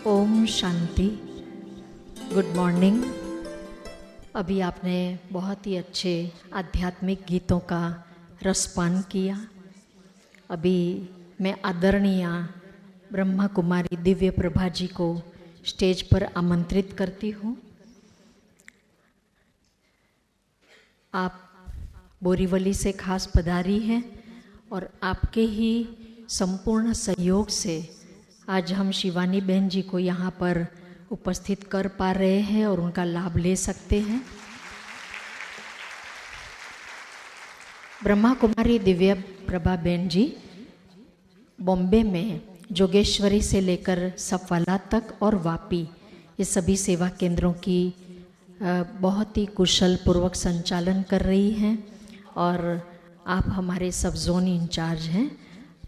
Om Shanti. Good morning. अभी आपने बहुत ही अच्छे आध्यात्मिक गीतों का रसपान किया। अभी मैं आदरणीय ब्रह्मा कुमारी दिव्य प्रभा जी को स्टेज पर आमंत्रित करती हूँ। आप बोरीवली से खास पधारी हैं और आपके ही संपूर्ण सहयोग से आज हम शिवानी बहन जी को यहाँ पर उपस्थित कर पा रहे हैं और उनका लाभ ले सकते हैं। ब्रह्मा कुमारी दिव्य प्रभा बहन जी बॉम्बे में जोगेश्वरी से लेकर सफाला तक और वापी ये सभी सेवा केंद्रों की बहुत ही कुशल पूर्वक संचालन कर रही हैं और आप हमारे सब जोन इंचार्ज हैं।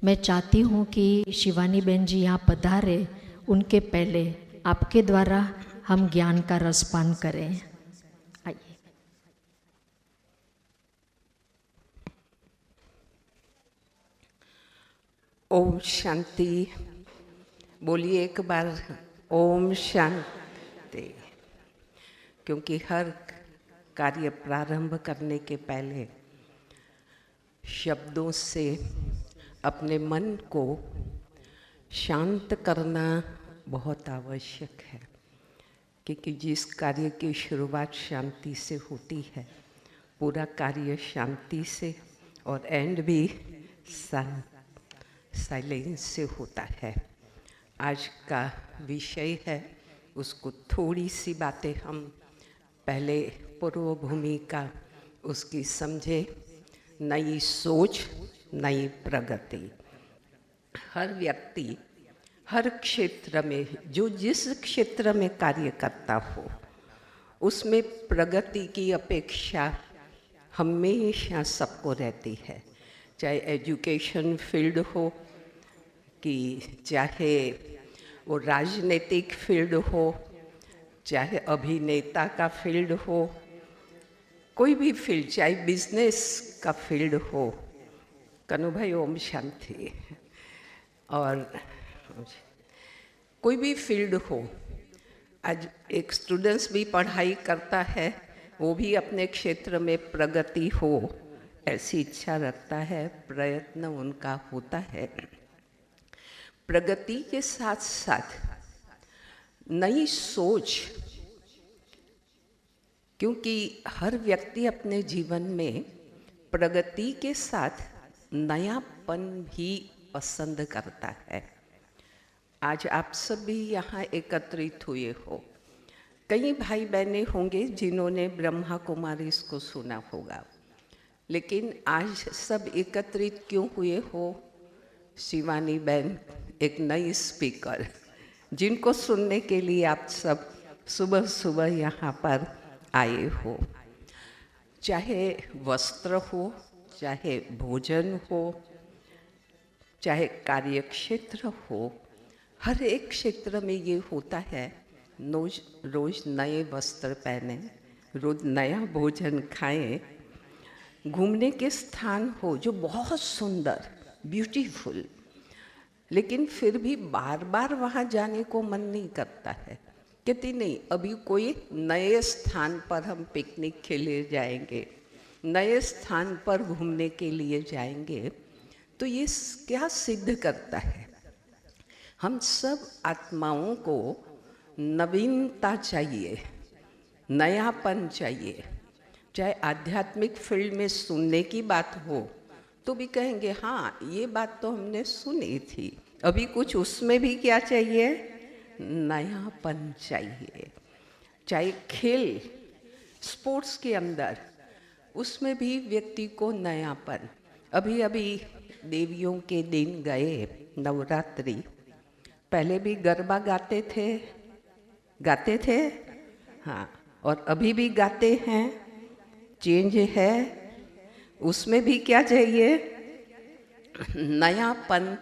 मैं चाहती हूँ कि शिवानी बहन जी यहाँ पधारे, उनके पहले आपके द्वारा हम ज्ञान का रसपान करें। आइए। ओम शांति। बोलिए एक बार ओम शांति। क्योंकि हर कार्य प्रारंभ करने के पहले शब्दों से अपने मन को शांत करना बहुत आवश्यक है, क्योंकि जिस कार्य की शुरुआत शांति से होती है पूरा कार्य शांति से और एंड भी साइलेंस से होता है। आज का विषय है, उसको थोड़ी सी बातें हम पहले पूर्व भूमिका उसकी समझे। नई सोच, नई प्रगति। हर व्यक्ति हर क्षेत्र में, जो जिस क्षेत्र में कार्य करता हो, उसमें प्रगति की अपेक्षा हमेशा सबको रहती है। चाहे एजुकेशन फील्ड हो कि चाहे वो राजनीतिक फील्ड हो, चाहे अभिनेता का फील्ड हो, कोई भी फील्ड, चाहे बिजनेस का फील्ड हो। कनु भाई ओम शांति। और कोई भी फील्ड हो, आज एक स्टूडेंट्स भी पढ़ाई करता है, वो भी अपने क्षेत्र में प्रगति हो ऐसी इच्छा रखता है, प्रयत्न उनका होता है। प्रगति के साथ साथ नई सोच, क्योंकि हर व्यक्ति अपने जीवन में प्रगति के साथ नयापन भी पसंद करता है। आज आप सभी यहाँ एकत्रित हुए हो। कई भाई बहनें होंगे जिन्होंने ब्रह्मा कुमारी इसको सुना होगा, लेकिन आज सब एकत्रित क्यों हुए हो? शिवानी बहन एक नई स्पीकर, जिनको सुनने के लिए आप सब सुबह सुबह यहाँ पर आए हो। चाहे वस्त्र हो, चाहे भोजन हो, चाहे कार्यक्षेत्र हो, हर एक क्षेत्र में ये होता है। रोज नए वस्त्र पहने, रोज नया भोजन खाएं, घूमने के स्थान हो जो बहुत सुंदर ब्यूटीफुल, लेकिन फिर भी बार बार वहाँ जाने को मन नहीं करता है। कहती नहीं, अभी कोई नए स्थान पर हम पिकनिक के लिए जाएंगे, नए स्थान पर घूमने के लिए जाएंगे, तो ये क्या सिद्ध करता है? हम सब आत्माओं को नवीनता चाहिए, नयापन चाहिए। चाहे आध्यात्मिक फील्ड में सुनने की बात हो तो भी कहेंगे हाँ ये बात तो हमने सुनी थी, अभी कुछ उसमें भी क्या चाहिए? नयापन चाहिए। चाहे खेल स्पोर्ट्स के अंदर, उसमें भी व्यक्ति को नयापन। अभी अभी देवियों के दिन गए, नवरात्रि, पहले भी गरबा गाते थे हाँ, और अभी भी गाते हैं। चेंज है, उसमें भी क्या चाहिए? नयापन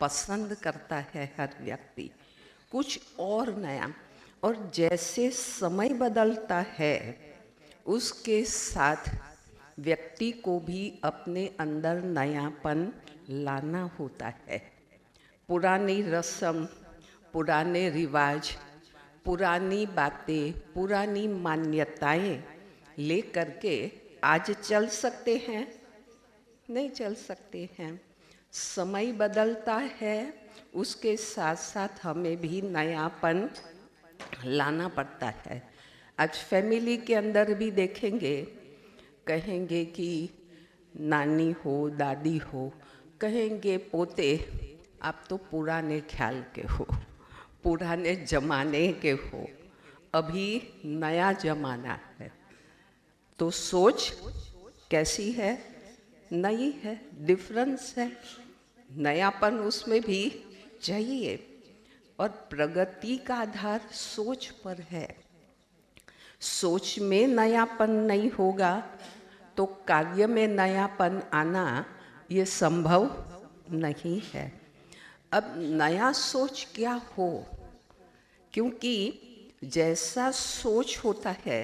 पसंद करता है हर व्यक्ति, कुछ और नया। और जैसे समय बदलता है उसके साथ व्यक्ति को भी अपने अंदर नयापन लाना होता है। पुरानी रस्म, पुराने रिवाज, पुरानी बातें, पुरानी मान्यताएं ले करके आज चल सकते हैं? नहीं चल सकते हैं। समय बदलता है, उसके साथ साथ हमें भी नयापन लाना पड़ता है। आज फैमिली के अंदर भी देखेंगे, कहेंगे कि नानी हो, दादी हो, कहेंगे पोते आप तो पुराने ख्याल के हो, पुराने जमाने के हो, अभी नया जमाना है। तो सोच कैसी है? नई है, डिफरेंस है, नयापन उसमें भी चाहिए। और प्रगति का आधार सोच पर है। सोच में नयापन नहीं होगा तो कार्य में नयापन आना ये संभव नहीं है। अब नया सोच क्या हो, क्योंकि जैसा सोच होता है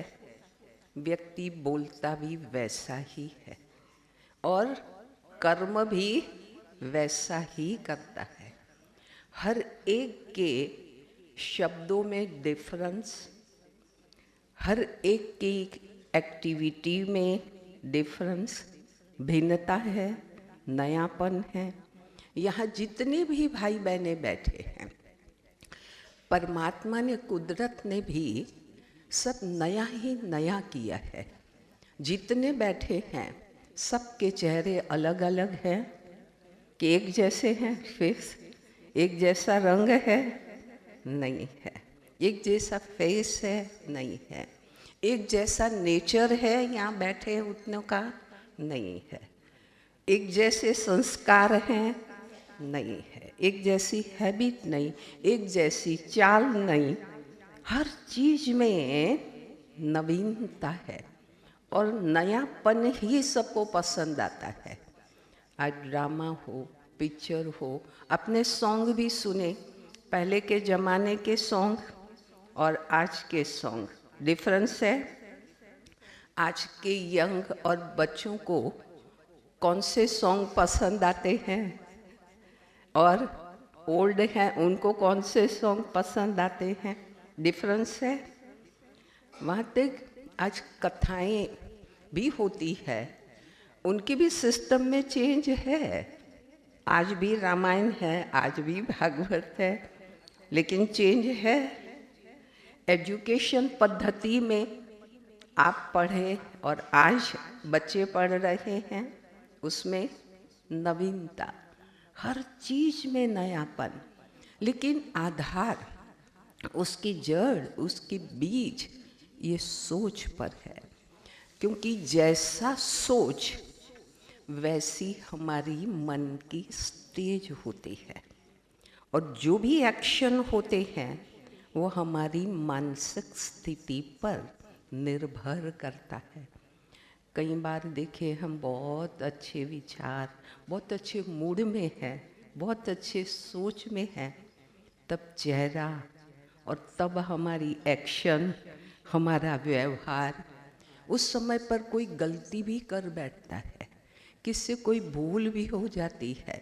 व्यक्ति बोलता भी वैसा ही है और कर्म भी वैसा ही करता है। हर एक के शब्दों में डिफरेंस, हर एक की एक्टिविटी में डिफरेंस, भिन्नता है, नयापन है। यहाँ जितने भी भाई बहने बैठे हैं, परमात्मा ने, कुदरत ने भी सब नया ही नया किया है। जितने बैठे हैं सबके चेहरे अलग अलग हैं कि एक जैसे हैं, फेस एक जैसा रंग है नहीं है, एक जैसा फेस है नहीं है, एक जैसा नेचर है यहाँ बैठे उतनों का नहीं है, एक जैसे संस्कार हैं नहीं है, एक जैसी हैबिट नहीं, एक जैसी चाल नहीं। हर चीज में नवीनता है और नयापन ही सबको पसंद आता है। आज ड्रामा हो, पिक्चर हो, अपने सॉन्ग भी सुने, पहले के ज़माने के सॉन्ग और आज के सॉन्ग डिफरेंस है। आज के यंग और बच्चों को कौन से सॉन्ग पसंद आते हैं और ओल्ड हैं उनको कौन से सॉन्ग पसंद आते हैं, डिफरेंस है। वहाँ तक आज कथाएं भी होती है, उनके भी सिस्टम में चेंज है। आज भी रामायण है, आज भी भागवत है, लेकिन चेंज है। एजुकेशन पद्धति में आप पढ़े और आज बच्चे पढ़ रहे हैं, उसमें नवीनता, हर चीज में नयापन, लेकिन आधार, उसकी जड़, उसकी बीज ये सोच पर है। क्योंकि जैसा सोच वैसी हमारी मन की स्टेज होती है और जो भी एक्शन होते हैं वो हमारी मानसिक स्थिति पर निर्भर करता है। कई बार देखे हम बहुत अच्छे विचार, बहुत अच्छे मूड में हैं, बहुत अच्छे सोच में हैं, तब चेहरा और तब हमारी एक्शन, हमारा व्यवहार, उस समय पर कोई गलती भी कर बैठता है, किससे कोई भूल भी हो जाती है,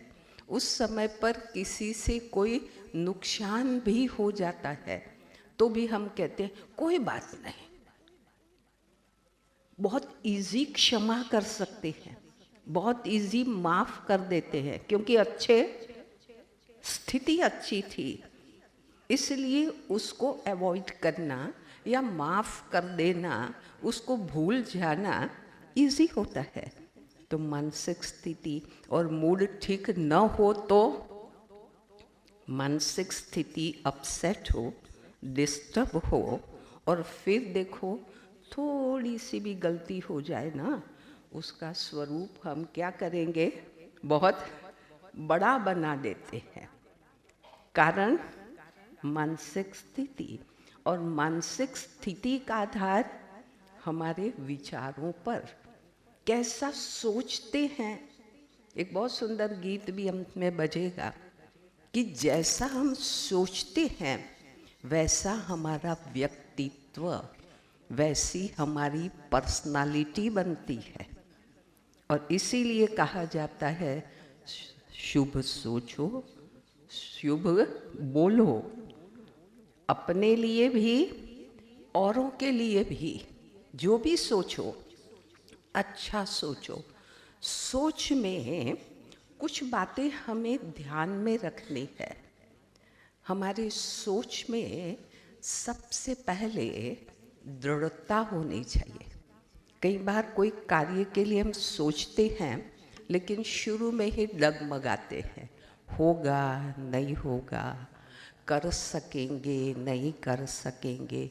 उस समय पर किसी से कोई नुकसान भी हो जाता है, तो भी हम कहते हैं कोई बात नहीं, बहुत इजी क्षमा कर सकते हैं, बहुत इजी माफ कर देते हैं, क्योंकि अच्छे स्थिति अच्छी थी, इसलिए उसको अवॉइड करना या माफ कर देना, उसको भूल जाना इजी होता है। तो मानसिक स्थिति और मूड ठीक न हो तो मानसिक स्थिति अपसेट हो, डिस्टर्ब हो, और फिर देखो थोड़ी सी भी गलती हो जाए ना, उसका स्वरूप हम क्या करेंगे, बहुत बड़ा बना देते हैं। कारण मानसिक स्थिति, और मानसिक स्थिति का आधार हमारे विचारों पर, कैसा सोचते हैं। एक बहुत सुंदर गीत भी अंत में बजेगा कि जैसा हम सोचते हैं वैसा हमारा व्यक्तित्व, वैसी हमारी पर्सनालिटी बनती है। और इसीलिए कहा जाता है शुभ सोचो, शुभ बोलो, अपने लिए भी औरों के लिए भी जो भी सोचो अच्छा सोचो। सोच में कुछ बातें हमें ध्यान में रखनी है। हमारी सोच में सबसे पहले दृढ़ता होनी चाहिए। कई बार कोई कार्य के लिए हम सोचते हैं लेकिन शुरू में ही डगमगाते हैं, होगा नहीं होगा, कर सकेंगे नहीं कर सकेंगे,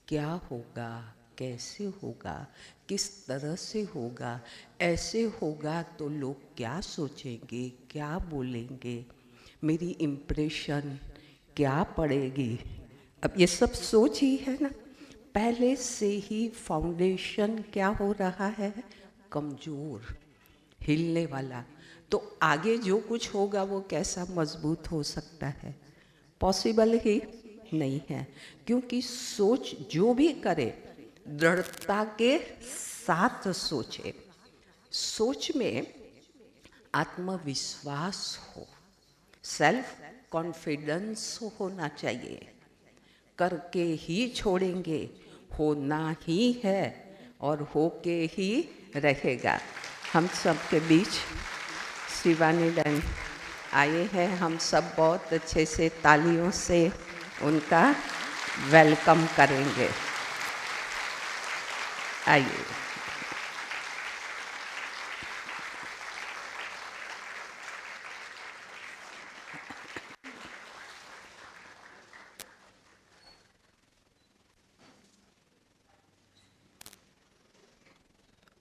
क्या होगा कैसे होगा, किस तरह से होगा, ऐसे होगा तो लोग क्या सोचेंगे क्या बोलेंगे, मेरी इम्प्रेशन क्या पड़ेगी। अब ये सब सोच ही है ना। पहले से ही फाउंडेशन क्या हो रहा है, कमज़ोर, हिलने वाला। तो आगे जो कुछ होगा वो कैसा मजबूत हो सकता है, पॉसिबल ही नहीं है। क्योंकि सोच जो भी करे दृढ़ता के साथ सोचे। सोच में आत्मविश्वास हो, सेल्फ कॉन्फिडेंस होना चाहिए। करके ही छोड़ेंगे, होना ही है और होके ही रहेगा। हम सब के बीच शिवानी बहन आए हैं, हम सब बहुत अच्छे से तालियों से उनका वेलकम करेंगे। आइए।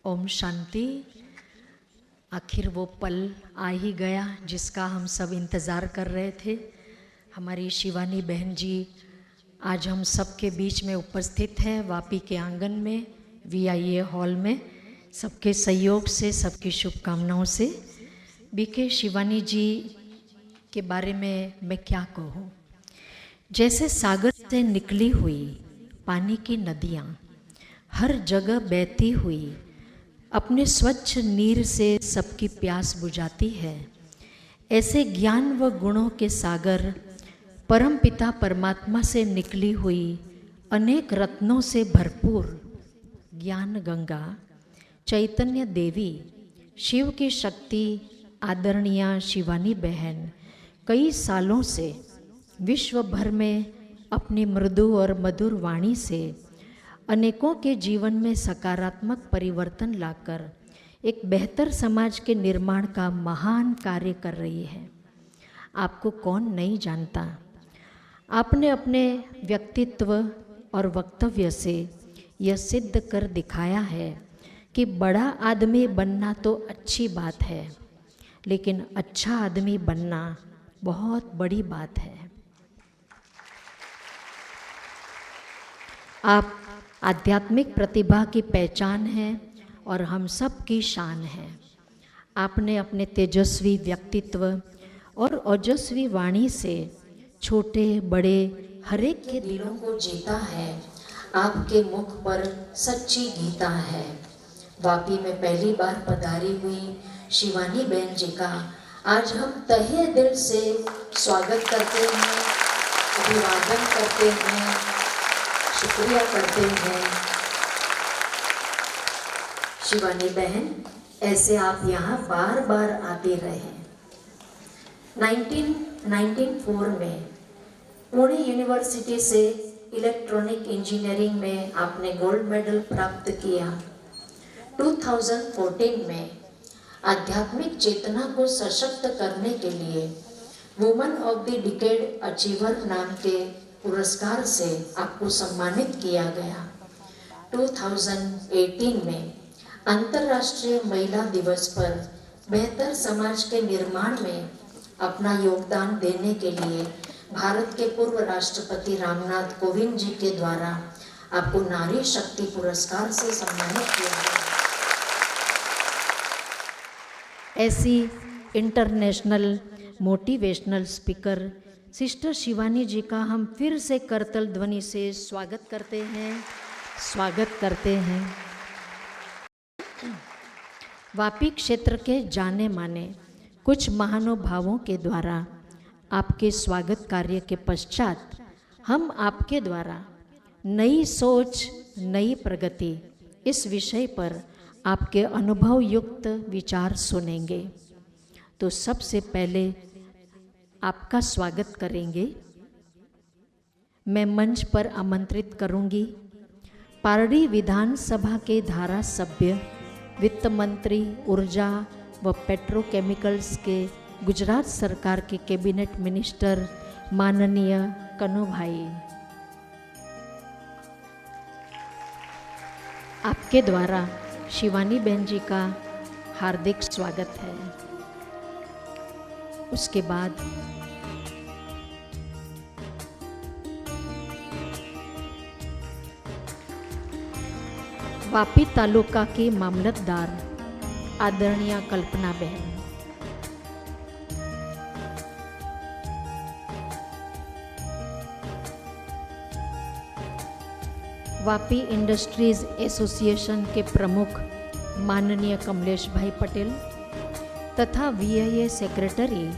ओम शांति। आखिर वो पल आ ही गया जिसका हम सब इंतज़ार कर रहे थे। हमारी शिवानी बहन जी आज हम सब के बीच में उपस्थित है, वापी के आंगन में, VIA हॉल में। सबके सहयोग से, सबकी शुभकामनाओं से। बीके शिवानी जी के बारे में मैं क्या कहूँ। जैसे सागर से निकली हुई पानी की नदियाँ हर जगह बहती हुई अपने स्वच्छ नीर से सबकी प्यास बुझाती है, ऐसे ज्ञान व गुणों के सागर परमपिता परमात्मा से निकली हुई अनेक रत्नों से भरपूर ज्ञान गंगा चैतन्य देवी, शिव की शक्ति आदरणीय शिवानी बहन कई सालों से विश्व भर में अपनी मृदु और मधुर वाणी से अनेकों के जीवन में सकारात्मक परिवर्तन लाकर एक बेहतर समाज के निर्माण का महान कार्य कर रही है। आपको कौन नहीं जानता। आपने अपने व्यक्तित्व और वक्तव्य से यह सिद्ध कर दिखाया है कि बड़ा आदमी बनना तो अच्छी बात है, लेकिन अच्छा आदमी बनना बहुत बड़ी बात है। आप आध्यात्मिक प्रतिभा की पहचान है और हम सब की शान है। आपने अपने तेजस्वी व्यक्तित्व और ओजस्वी वाणी से छोटे बड़े हरेक के दिलों को जीता है। आपके मुख पर सच्ची गीता है। वापी में पहली बार पधारी हुई शिवानी बहन जी का आज हम तहे दिल से स्वागत करते हैं, अभिवादन करते हैं, शुक्रिया करते हैं। शिवानी बहन, ऐसे आप यहाँ बार बार आते रहे। 1994 में पुणे यूनिवर्सिटी से इलेक्ट्रॉनिक इंजीनियरिंग में आपने गोल्ड मेडल प्राप्त किया। 2014 में आध्यात्मिक चेतना को सशक्त करने के लिए woman of the decade achiever नाम के पुरस्कार से आपको सम्मानित किया गया। 2018 में अंतर्राष्ट्रीय महिला दिवस पर बेहतर समाज के निर्माण में अपना योगदान देने के लिए भारत के पूर्व राष्ट्रपति रामनाथ कोविंद जी के द्वारा आपको नारी शक्ति पुरस्कार से सम्मानित किया गया। ऐसी international motivational speaker sister Shivani ji का हम फिर से करतल ध्वनि से स्वागत करते हैं। वापी क्षेत्र के जाने माने कुछ महानुभावों के द्वारा आपके स्वागत कार्य के पश्चात हम आपके द्वारा नई सोच, नई प्रगति इस विषय पर आपके अनुभव युक्त विचार सुनेंगे। तो सबसे पहले आपका स्वागत करेंगे। मैं मंच पर आमंत्रित करूंगी पारडी विधानसभा के धारा सभ्य, वित्त मंत्री, ऊर्जा व पेट्रोकेमिकल्स के गुजरात सरकार के कैबिनेट मिनिस्टर माननीय कनुभाई। आपके द्वारा शिवानी बहन जी का हार्दिक स्वागत है। उसके बाद वापी तालुका की मामलतदार आदरणीय कल्पना बहन, वापी इंडस्ट्रीज एसोसिएशन के प्रमुख माननीय कमलेश भाई पटेल तथा वीआईए सेक्रेटरी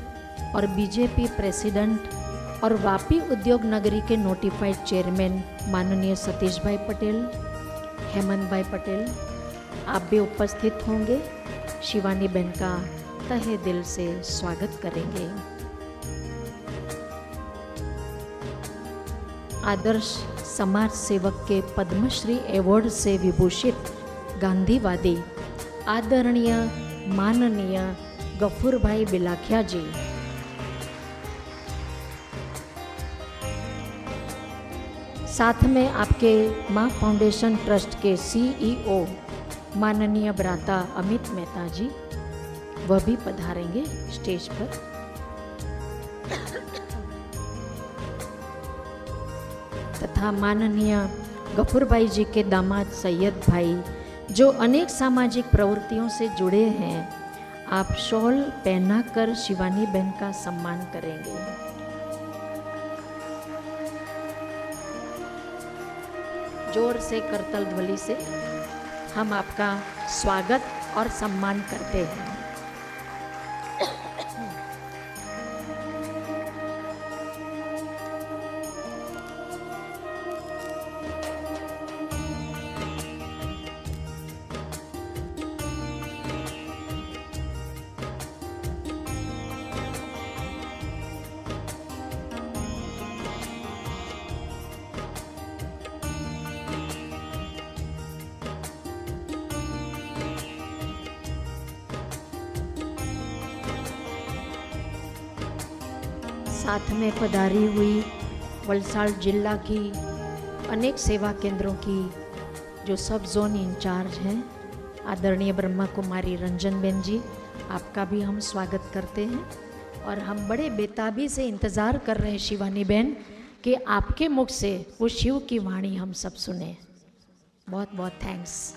और बीजेपी प्रेसिडेंट और वापी उद्योग नगरी के नोटिफाइड चेयरमैन माननीय सतीश भाई पटेल, हेमंत भाई पटेल, आप भी उपस्थित होंगे। शिवानी बहन का तहे दिल से स्वागत करेंगे। आदर्श समाज सेवक के पद्मश्री अवार्ड से विभूषित गांधीवादी आदरणीय माननीय गफूर भाई बिलाखिया जी, साथ में आपके माँ फाउंडेशन ट्रस्ट के सीईओ माननीय भ्राता अमित मेहता जी, वह भी पधारेंगे स्टेज पर। तथा माननीय गफूर भाई जी के दामाद सैयद भाई, जो अनेक सामाजिक प्रवृत्तियों से जुड़े हैं, आप शॉल पहनाकर शिवानी बहन का सम्मान करेंगे। जोर से करतल ध्वनि से हम आपका स्वागत और सम्मान करते हैं। साथ में पधारी हुई वलसाड़ जिला की अनेक सेवा केंद्रों की जो सब जोन इंचार्ज हैं, आदरणीय ब्रह्मा कुमारी रंजन बेन जी, आपका भी हम स्वागत करते हैं। और हम बड़े बेताबी से इंतज़ार कर रहे हैं शिवानी बहन कि आपके मुख से वो शिव की वाणी हम सब सुने। बहुत बहुत थैंक्स।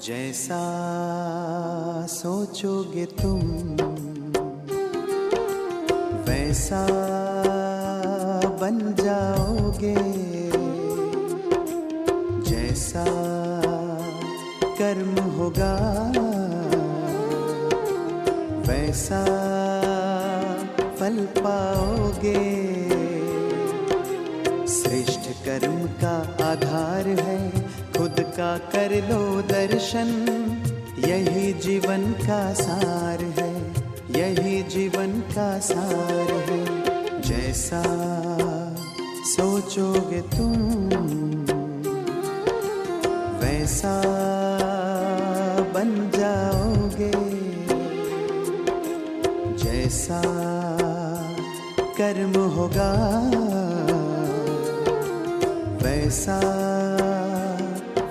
जैसा सोचोगे तुम वैसा बन जाओगे, जैसा कर्म होगा वैसा फल पाओगे। श्रेष्ठ कर्म का आधार है खुद का कर लो दर्शन, यही जीवन का सार है, यही जीवन का सार है। जैसा सोचोगे तुम वैसा बन जाओगे, जैसा कर्म होगा वैसा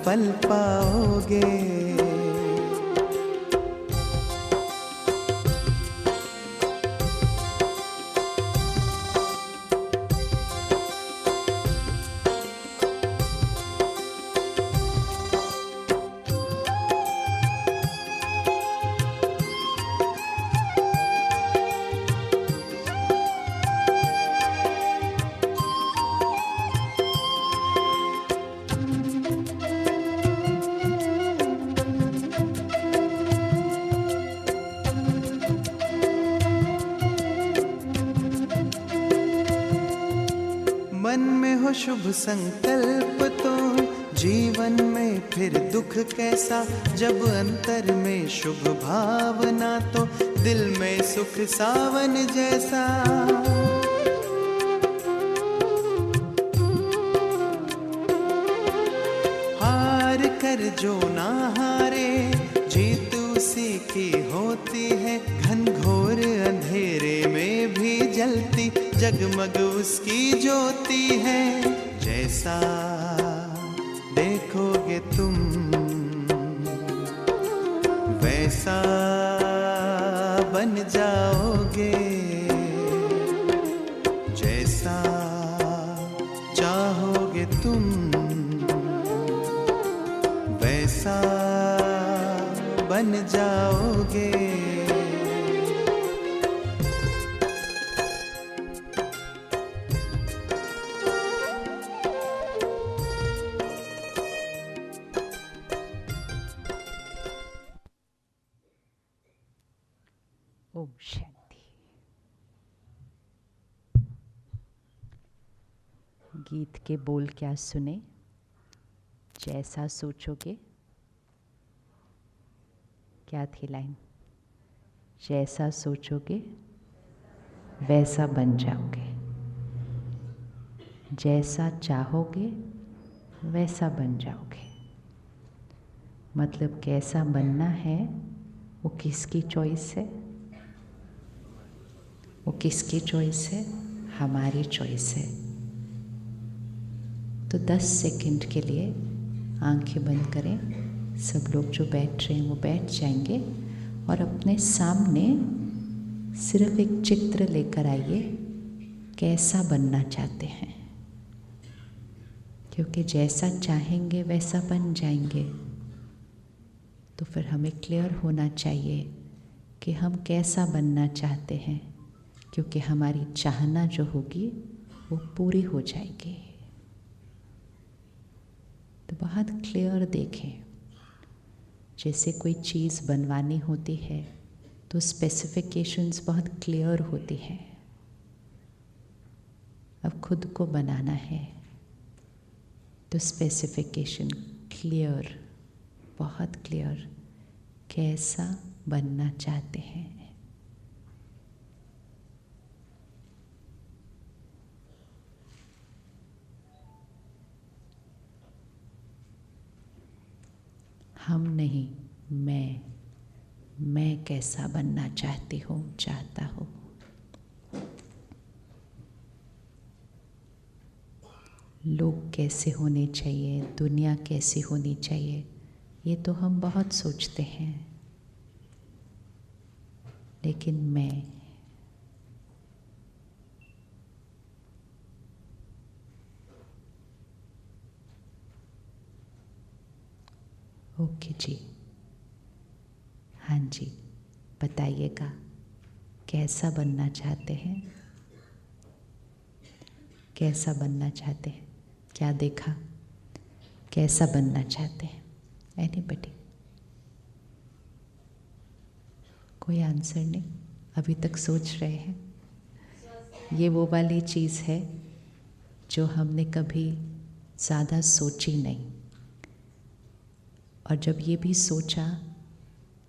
फल पाओगे। मन में हो शुभ संकल्प तो जीवन में फिर दुख कैसा, जब अंतर में शुभ भावना तो दिल में सुख सावन जैसा। हार कर जो ना हारे, जीत उसी की होती है, घनघोर अंधेरे में भी जलती जगमग उसकी ज्योति है। जैसा देखोगे तुम वैसा बन जाओगे, जैसा चाहोगे तुम वैसा बन जाओगे। ओम शांति। गीत के बोल क्या सुने? जैसा सोचोगे, क्या थी लाइन? जैसा सोचोगे वैसा बन जाओगे, जैसा चाहोगे वैसा बन जाओगे। मतलब कैसा बनना है वो किसकी चॉइस है? वो किसकी चॉइस है? हमारी चॉइस है। तो 10 सेकंड के लिए आंखें बंद करें। सब लोग जो बैठ रहे हैं वो बैठ जाएंगे और अपने सामने सिर्फ एक चित्र लेकर आइए, कैसा बनना चाहते हैं। क्योंकि जैसा चाहेंगे वैसा बन जाएंगे। तो फिर हमें क्लियर होना चाहिए कि हम कैसा बनना चाहते हैं, क्योंकि हमारी चाहना जो होगी वो पूरी हो जाएगी। तो बहुत क्लियर देखें। जैसे कोई चीज़ बनवानी होती है तो स्पेसिफिकेशंस बहुत क्लियर होती हैं। अब खुद को बनाना है तो स्पेसिफिकेशन क्लियर, बहुत क्लियर, कैसा बनना चाहते हैं। हम नहीं, मैं कैसा बनना चाहती हूँ, चाहता हूँ। लोग कैसे होने चाहिए, दुनिया कैसी होनी चाहिए, ये तो हम बहुत सोचते हैं। लेकिन मैं, ओके जी, हाँ जी, बताइएगा कैसा बनना चाहते हैं? कैसा बनना चाहते हैं? क्या देखा? कैसा बनना चाहते हैं? एनीबडी? कोई आंसर नहीं? अभी तक सोच रहे हैं। ये वो वाली चीज़ है जो हमने कभी ज़्यादा सोची नहीं। और जब ये भी सोचा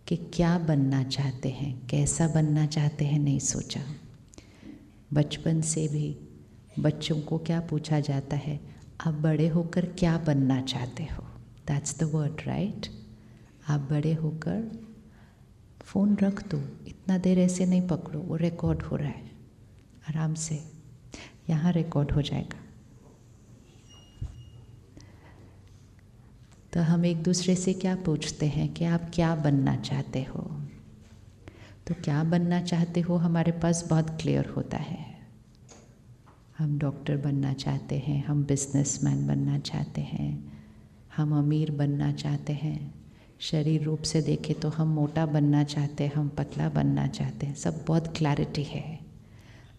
कि क्या बनना चाहते हैं, कैसा बनना चाहते हैं, नहीं सोचा। बचपन से भी बच्चों को क्या पूछा जाता है? आप बड़े होकर क्या बनना चाहते हो? That's the word, right? आप बड़े होकर, फ़ोन रख दो, इतना देर ऐसे नहीं पकड़ो, वो रिकॉर्ड हो रहा है, आराम से यहाँ रिकॉर्ड हो जाएगा। तो हम एक दूसरे से क्या पूछते हैं कि आप क्या बनना चाहते हो? तो क्या बनना चाहते हो हमारे पास बहुत क्लियर होता है। हम डॉक्टर बनना चाहते हैं, हम बिजनेसमैन बनना चाहते हैं, हम अमीर बनना चाहते हैं, शरीर रूप से देखें तो हम मोटा बनना चाहते हैं, हम पतला बनना चाहते हैं, सब बहुत क्लैरिटी है।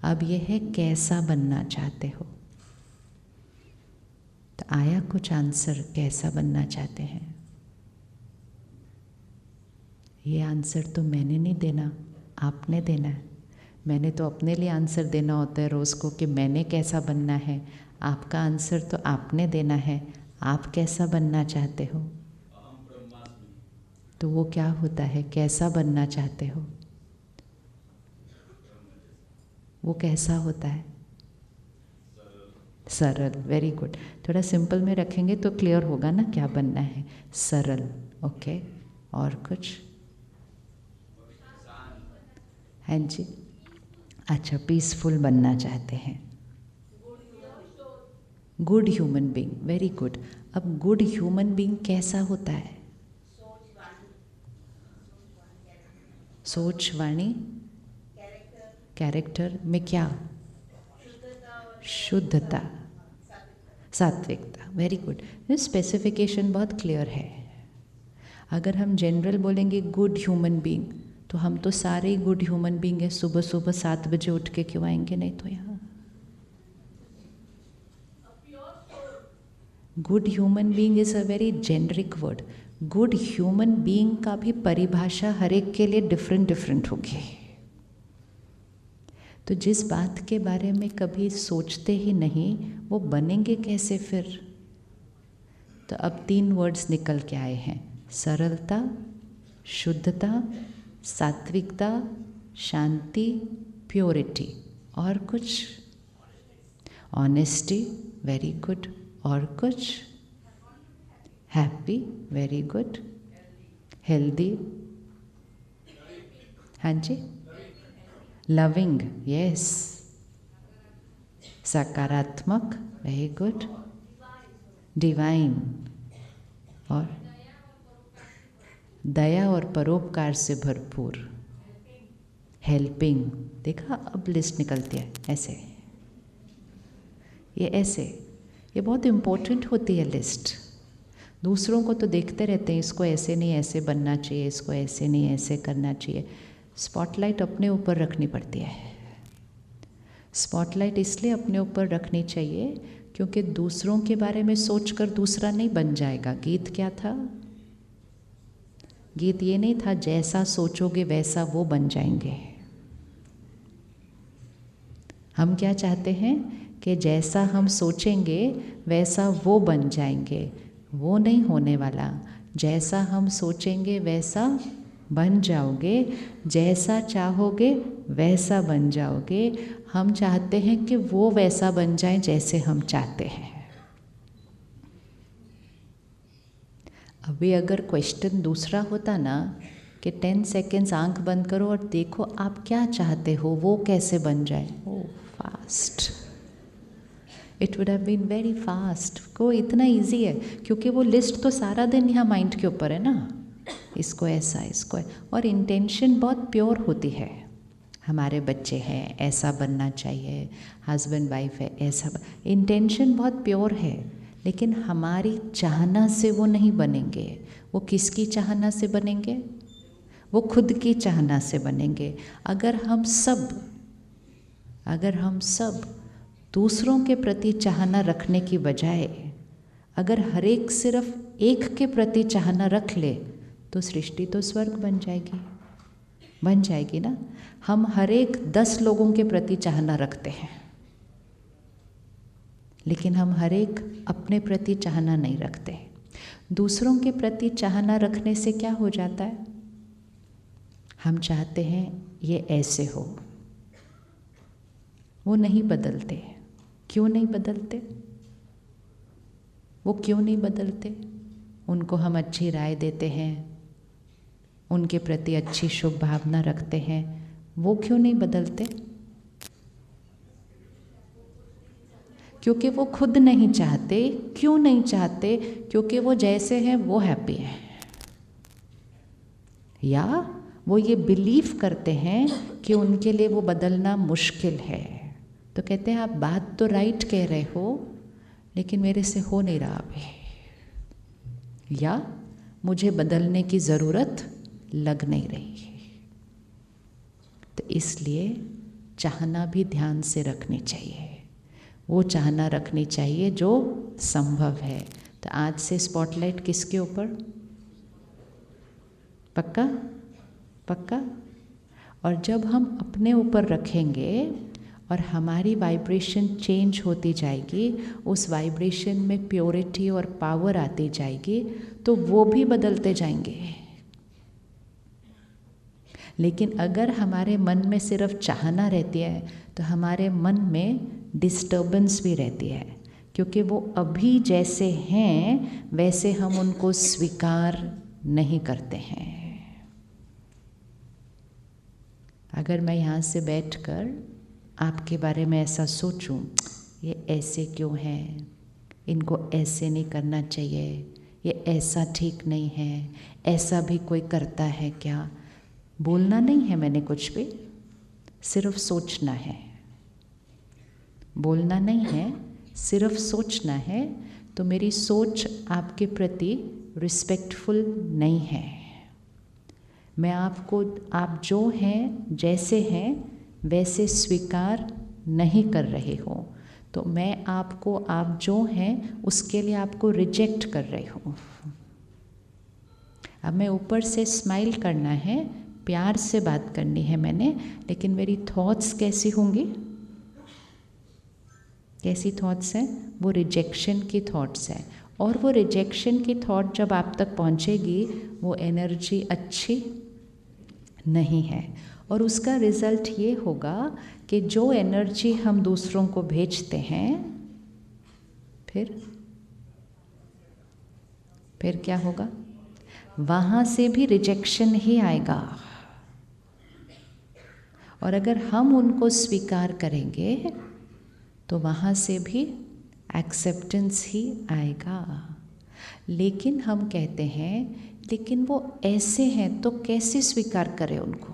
अब ये है कैसा बनना चाहते हो। तो आया कुछ आंसर कैसा बनना चाहते हैं? ये आंसर तो मैंने नहीं देना, आपने देना है। मैंने तो अपने लिए आंसर देना होता है रोज़ को कि मैंने कैसा बनना है। आपका आंसर तो आपने देना है, आप कैसा बनना चाहते हो। तो वो क्या होता है, कैसा बनना चाहते हो, वो कैसा होता है? सरल। Very good. थोड़ा सिंपल में रखेंगे तो क्लियर होगा ना क्या बनना है। सरल। ओके। और कुछ? हाँ जी। अच्छा, पीसफुल बनना चाहते हैं। Good human being. Very good. अब गुड ह्यूमन बीइंग कैसा होता है? सोच, वाणी, कैरेक्टर में क्या? शुद्धता, सात्विकता। Very good. स्पेसिफिकेशन बहुत क्लियर है। अगर हम जनरल बोलेंगे गुड ह्यूमन बीइंग, तो हम तो सारे ही गुड ह्यूमन बीइंग है। सुबह सुबह 7 बजे उठ के क्यों आएंगे? नहीं तो यहाँ good human being is a very generic word. Good human being का भी परिभाषा हर एक के लिए डिफरेंट होगी। तो जिस बात के बारे में कभी सोचते ही नहीं, वो बनेंगे कैसे फिर? तो अब 3 वर्ड्स निकल के आए हैं, सरलता, शुद्धता, सात्विकता, शांति, प्योरिटी। और कुछ? ऑनेस्टी। Very good. और कुछ? हैप्पी। Very good. हेल्दी। हाँ जी। लविंग। यस। सकारात्मक। Very good. डिवाइन। और दया और परोपकार से भरपूर। हेल्पिंग। देखा, अब लिस्ट निकलती है ऐसे, ये ऐसे, ये बहुत इम्पोर्टेंट होती है लिस्ट। दूसरों को तो देखते रहते हैं, इसको ऐसे नहीं ऐसे बनना चाहिए, इसको ऐसे नहीं ऐसे करना चाहिए। स्पॉटलाइट अपने ऊपर रखनी पड़ती है। स्पॉटलाइट इसलिए अपने ऊपर रखनी चाहिए क्योंकि दूसरों के बारे में सोचकर दूसरा नहीं बन जाएगा। गीत क्या था? गीत ये नहीं था जैसा सोचोगे वैसा वो बन जाएंगे। हम क्या चाहते हैं कि जैसा हम सोचेंगे वैसा वो बन जाएंगे। वो नहीं होने वाला। जैसा हम सोचेंगे वैसा बन जाओगे, जैसा चाहोगे वैसा बन जाओगे। हम चाहते हैं कि वो वैसा बन जाए जैसे हम चाहते हैं। अभी अगर क्वेश्चन दूसरा होता ना कि 10 सेकेंड्स आंख बंद करो और देखो आप क्या चाहते हो, वो कैसे बन जाए। Oh fast, it would have been very fast. को इतना इजी है क्योंकि वो लिस्ट तो सारा दिन यहाँ माइंड के ऊपर है ना, इसको ऐसा, इसको और इंटेंशन बहुत प्योर होती है। हमारे बच्चे हैं ऐसा बनना चाहिए, हस्बैंड वाइफ है ऐसा, इंटेंशन बहुत प्योर है। लेकिन हमारी चाहना से वो नहीं बनेंगे। वो किसकी चाहना से बनेंगे? वो खुद की चाहना से बनेंगे। अगर हम सब दूसरों के प्रति चाहना रखने की बजाय अगर हर एक सिर्फ एक के प्रति चाहना रख ले तो सृष्टि तो स्वर्ग बन जाएगी ना। हम हर एक 10 लोगों के प्रति चाहना रखते हैं, लेकिन हम हर एक अपने प्रति चाहना नहीं रखते। दूसरों के प्रति चाहना रखने से क्या हो जाता है? हम चाहते हैं ये ऐसे हो, वो नहीं बदलते। क्यों नहीं बदलते? वो क्यों नहीं बदलते? उनको हम अच्छी राय देते हैं, उनके प्रति अच्छी शुभ भावना रखते हैं, वो क्यों नहीं बदलते? क्योंकि वो खुद नहीं चाहते। क्यों नहीं चाहते? क्योंकि वो जैसे हैं वो हैप्पी हैं, या वो ये बिलीव करते हैं कि उनके लिए वो बदलना मुश्किल है। तो कहते हैं आप बात तो राइट कह रहे हो, लेकिन मेरे से हो नहीं रहा अभी, या मुझे बदलने की ज़रूरत लग नहीं रही। तो इसलिए चाहना भी ध्यान से रखनी चाहिए, वो चाहना रखनी चाहिए जो संभव है। तो आज से स्पॉटलाइट किसके ऊपर? पक्का? पक्का? और जब हम अपने ऊपर रखेंगे और हमारी वाइब्रेशन चेंज होती जाएगी, उस वाइब्रेशन में प्योरिटी और पावर आती जाएगी, तो वो भी बदलते जाएंगे। लेकिन अगर हमारे मन में सिर्फ चाहना रहती है तो हमारे मन में डिस्टर्बेंस भी रहती है, क्योंकि वो अभी जैसे हैं वैसे हम उनको स्वीकार नहीं करते हैं। अगर मैं यहाँ से बैठकर आपके बारे में ऐसा सोचूं, ये ऐसे क्यों हैं, इनको ऐसे नहीं करना चाहिए, ये ऐसा ठीक नहीं है, ऐसा भी कोई करता है क्या? बोलना नहीं है मैंने कुछ भी, सिर्फ सोचना है। बोलना नहीं है, सिर्फ सोचना है। तो मेरी सोच आपके प्रति रिस्पेक्टफुल नहीं है। मैं आपको आप जो हैं जैसे हैं वैसे स्वीकार नहीं कर रही हूँ। तो मैं आपको आप जो हैं उसके लिए आपको रिजेक्ट कर रही हूँ। अब मैं ऊपर से स्माइल करना है, प्यार से बात करनी है मैंने, लेकिन मेरी थॉट्स कैसी होंगी? कैसी थॉट्स हैं? वो रिजेक्शन की थॉट्स हैं। और वो रिजेक्शन की थॉट जब आप तक पहुंचेगी, वो एनर्जी अच्छी नहीं है। और उसका रिज़ल्ट ये होगा कि जो एनर्जी हम दूसरों को भेजते हैं, फिर क्या होगा? वहाँ से भी रिजेक्शन ही आएगा। और अगर हम उनको स्वीकार करेंगे तो वहाँ से भी एक्सेप्टेंस ही आएगा। लेकिन हम कहते हैं लेकिन वो ऐसे हैं तो कैसे स्वीकार करें उनको?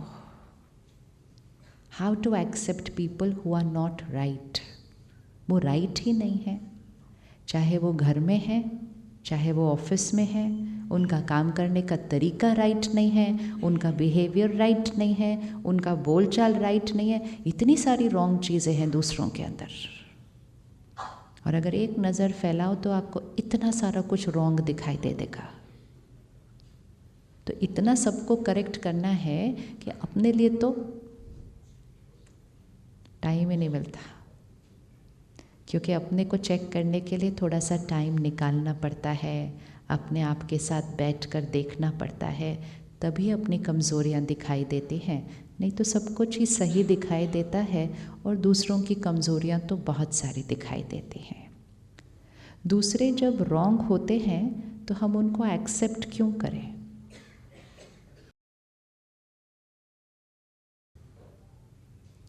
How to accept people who are not right? वो राइट ही नहीं है, चाहे वो घर में है, चाहे वो ऑफिस में है। उनका काम करने का तरीका राइट नहीं है, उनका बिहेवियर राइट नहीं है, उनका बोलचाल राइट नहीं है। इतनी सारी रॉन्ग चीज़ें हैं दूसरों के अंदर। और अगर एक नज़र फैलाओ तो आपको इतना सारा कुछ रॉन्ग दिखाई दे देगा। तो इतना सबको करेक्ट करना है कि अपने लिए तो टाइम ही नहीं मिलता, क्योंकि अपने को चेक करने के लिए थोड़ा सा टाइम निकालना पड़ता है, अपने आप के साथ बैठकर देखना पड़ता है, तभी अपनी कमज़ोरियाँ दिखाई देती हैं। नहीं तो सब कुछ ही सही दिखाई देता है और दूसरों की कमज़ोरियाँ तो बहुत सारी दिखाई देती हैं। दूसरे जब रॉन्ग होते हैं तो हम उनको एक्सेप्ट क्यों करें?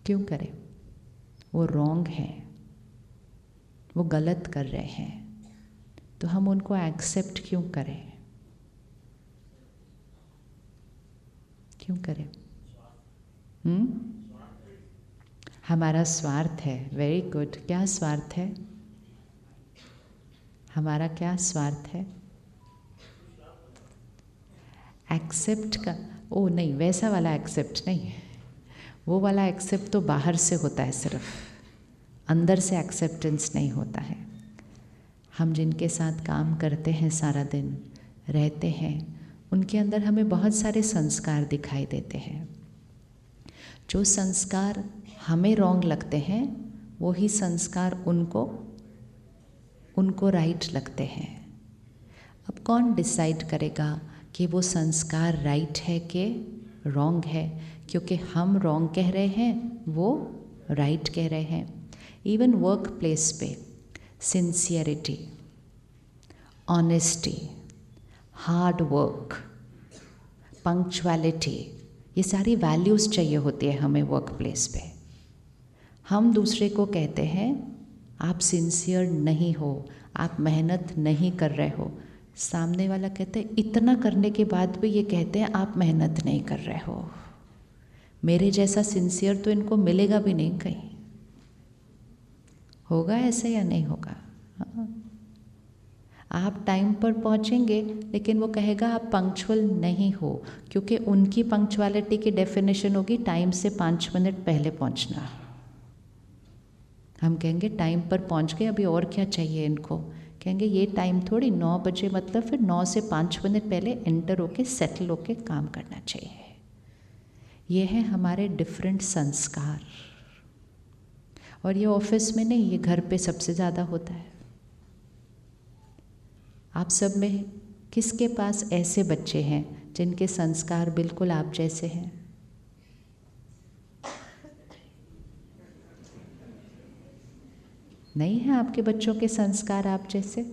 क्यों करें? वो रॉन्ग हैं, वो गलत कर रहे हैं, तो हम उनको एक्सेप्ट क्यों करें? क्यों करें? हमारा स्वार्थ है। Very good. क्या स्वार्थ है हमारा? क्या स्वार्थ है? एक्सेप्ट का? ओ नहीं, वैसा वाला एक्सेप्ट नहीं। वो वाला एक्सेप्ट तो बाहर से होता है, सिर्फ अंदर से एक्सेप्टेंस नहीं होता है। हम जिनके साथ काम करते हैं, सारा दिन रहते हैं, उनके अंदर हमें बहुत सारे संस्कार दिखाई देते हैं। जो संस्कार हमें रॉन्ग लगते हैं वही संस्कार उनको राइट लगते हैं। अब कौन डिसाइड करेगा कि वो संस्कार राइट है कि रॉन्ग है? क्योंकि हम रॉन्ग कह रहे हैं, वो राइट कह रहे हैं। इवन वर्क प्लेस पे sincerity, honesty, hard work, punctuality, ये सारी वैल्यूज़ चाहिए होती है हमें वर्क प्लेस पे। हम दूसरे को कहते हैं आप सिंसियर नहीं हो, आप मेहनत नहीं कर रहे हो। सामने वाला कहते हैं इतना करने के बाद भी ये कहते हैं आप मेहनत नहीं कर रहे हो। मेरे जैसा सिंसियर तो इनको मिलेगा भी नहीं कहीं। होगा ऐसे या नहीं होगा? हाँ। आप टाइम पर पहुंचेंगे, लेकिन वो कहेगा आप पंक्चुअल नहीं हो, क्योंकि उनकी पंक्चुअलिटी की डेफिनेशन होगी टाइम से 5 मिनट पहले पहुंचना। हम कहेंगे टाइम पर पहुंच गए, अभी और क्या चाहिए इनको? कहेंगे ये टाइम थोड़ी 9 बजे, मतलब फिर 9 से 5 मिनट पहले एंटर होके सेटल होके काम करना चाहिए। ये है हमारे डिफरेंट संस्कार। और ये ऑफिस में नहीं, ये घर पे सबसे ज़्यादा होता है। आप सब में किसके पास ऐसे बच्चे हैं जिनके संस्कार बिल्कुल आप जैसे हैं? नहीं है आपके बच्चों के संस्कार आप जैसे?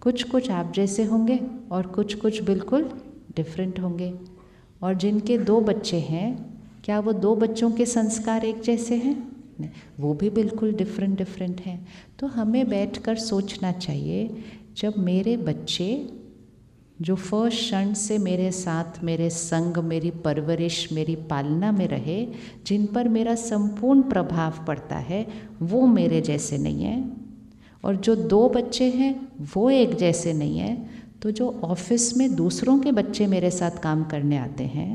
कुछ कुछ आप जैसे होंगे और कुछ कुछ बिल्कुल डिफरेंट होंगे। और जिनके 2 बच्चे हैं, क्या वो 2 बच्चों के संस्कार एक जैसे हैं? नहीं, वो भी बिल्कुल डिफरेंट हैं। तो हमें बैठकर सोचना चाहिए, जब मेरे बच्चे जो फर्स्ट क्षण से मेरे साथ, मेरे संग, मेरी परवरिश, मेरी पालना में रहे, जिन पर मेरा संपूर्ण प्रभाव पड़ता है, वो मेरे जैसे नहीं हैं। और जो 2 बच्चे हैं वो एक जैसे नहीं हैं, तो जो ऑफिस में दूसरों के बच्चे मेरे साथ काम करने आते हैं,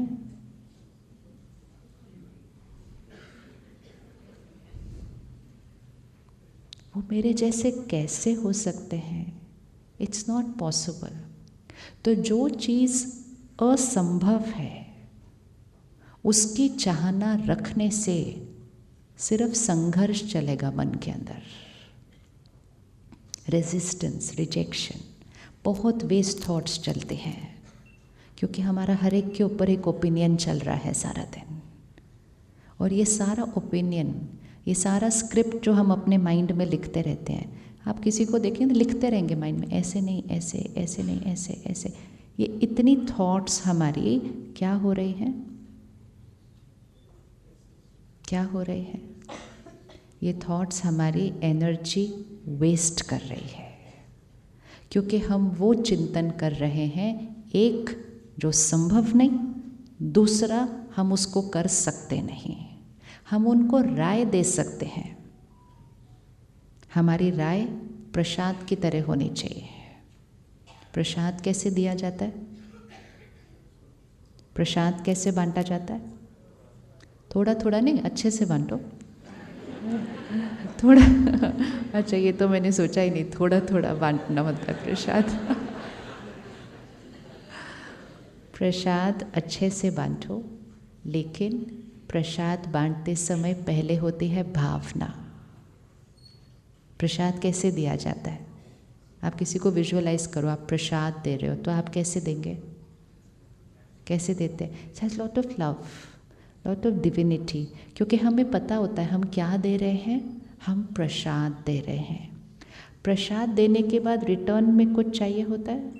वो मेरे जैसे कैसे हो सकते हैं? It's not possible. तो जो चीज़ असंभव है उसकी चाहना रखने से सिर्फ संघर्ष चलेगा मन के अंदर, रेजिस्टेंस, रिजेक्शन, बहुत वेस्ट थॉट्स चलते हैं, क्योंकि हमारा हर एक के ऊपर एक ओपिनियन चल रहा है सारा दिन। और ये सारा ओपिनियन, ये सारा स्क्रिप्ट जो हम अपने माइंड में लिखते रहते हैं, आप किसी को देखें तो लिखते रहेंगे माइंड में, ऐसे नहीं ऐसे, ऐसे नहीं ऐसे, ऐसे। ये इतनी थॉट्स हमारी क्या हो रही हैं? क्या हो रही है? ये थॉट्स हमारी एनर्जी वेस्ट कर रही है, क्योंकि हम वो चिंतन कर रहे हैं, एक जो संभव नहीं, दूसरा हम उसको कर सकते नहीं। हम उनको राय दे सकते हैं, हमारी राय प्रसाद की तरह होनी चाहिए। प्रसाद कैसे दिया जाता है? प्रसाद कैसे बांटा जाता है? थोड़ा थोड़ा नहीं, अच्छे से बांटो। थोड़ा अच्छा, ये तो मैंने सोचा ही नहीं, थोड़ा थोड़ा बांटना मतलब प्रसाद। प्रसाद अच्छे से बांटो, लेकिन प्रसाद बांटते समय पहले होती है भावना। प्रसाद कैसे दिया जाता है? आप किसी को विजुअलाइज करो, आप प्रसाद दे रहे हो, तो आप कैसे देंगे? कैसे देते हैं? Just lot of love, lot of divinity, क्योंकि हमें पता होता है हम क्या दे रहे हैं, हम प्रसाद दे रहे हैं। प्रसाद देने के बाद रिटर्न में कुछ चाहिए होता है?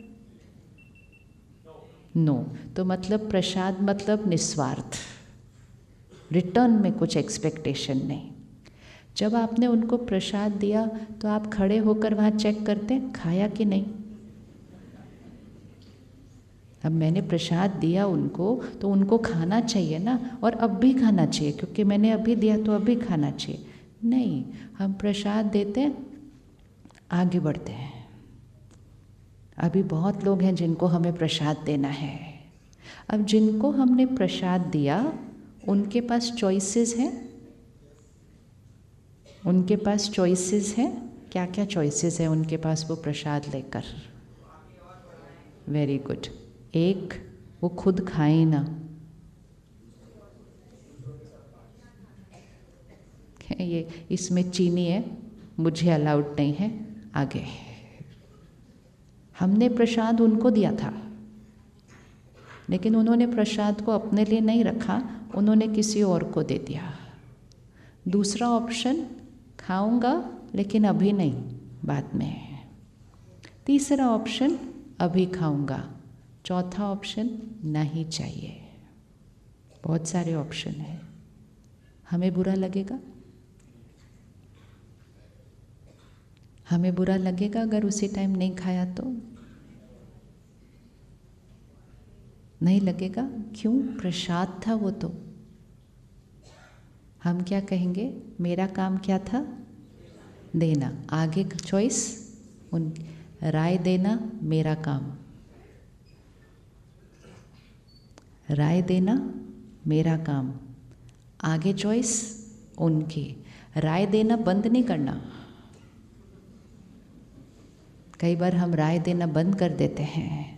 नो। तो मतलब प्रसाद मतलब निस्वार्थ, रिटर्न में कुछ एक्सपेक्टेशन नहीं। जब आपने उनको प्रसाद दिया तो आप खड़े होकर वहाँ चेक करते हैं खाया कि नहीं। अब मैंने प्रसाद दिया उनको, तो उनको खाना चाहिए ना, और अब भी खाना चाहिए, क्योंकि मैंने अभी दिया तो अभी खाना चाहिए। नहीं, हम प्रसाद देते हैं, आगे बढ़ते हैं। अभी बहुत लोग हैं जिनको हमें प्रसाद देना है। अब जिनको हमने प्रसाद दिया उनके पास चॉइसेस हैं, उनके पास चॉइसेस हैं। क्या क्या चॉइसेस हैं उनके पास वो प्रसाद लेकर? Very good. एक, वो खुद खाएं ना, ये इसमें चीनी है, मुझे अलाउड नहीं है, आगे। हमने प्रसाद उनको दिया था, लेकिन उन्होंने प्रसाद को अपने लिए नहीं रखा, उन्होंने किसी और को दे दिया। दूसरा ऑप्शन, खाऊंगा लेकिन अभी नहीं, बाद में। तीसरा ऑप्शन, अभी खाऊंगा। चौथा ऑप्शन, नहीं चाहिए। बहुत सारे ऑप्शन हैं। हमें बुरा लगेगा? हमें बुरा लगेगा अगर उसी टाइम नहीं खाया तो? नहीं लगेगा। क्यों? प्रसाद था वो तो। हम क्या कहेंगे? मेरा काम क्या था? देना। आगे चॉइस उन, राय देना मेरा काम, राय देना मेरा काम, आगे चॉइस उनकी। राय देना बंद नहीं करना। कई बार हम राय देना बंद कर देते हैं।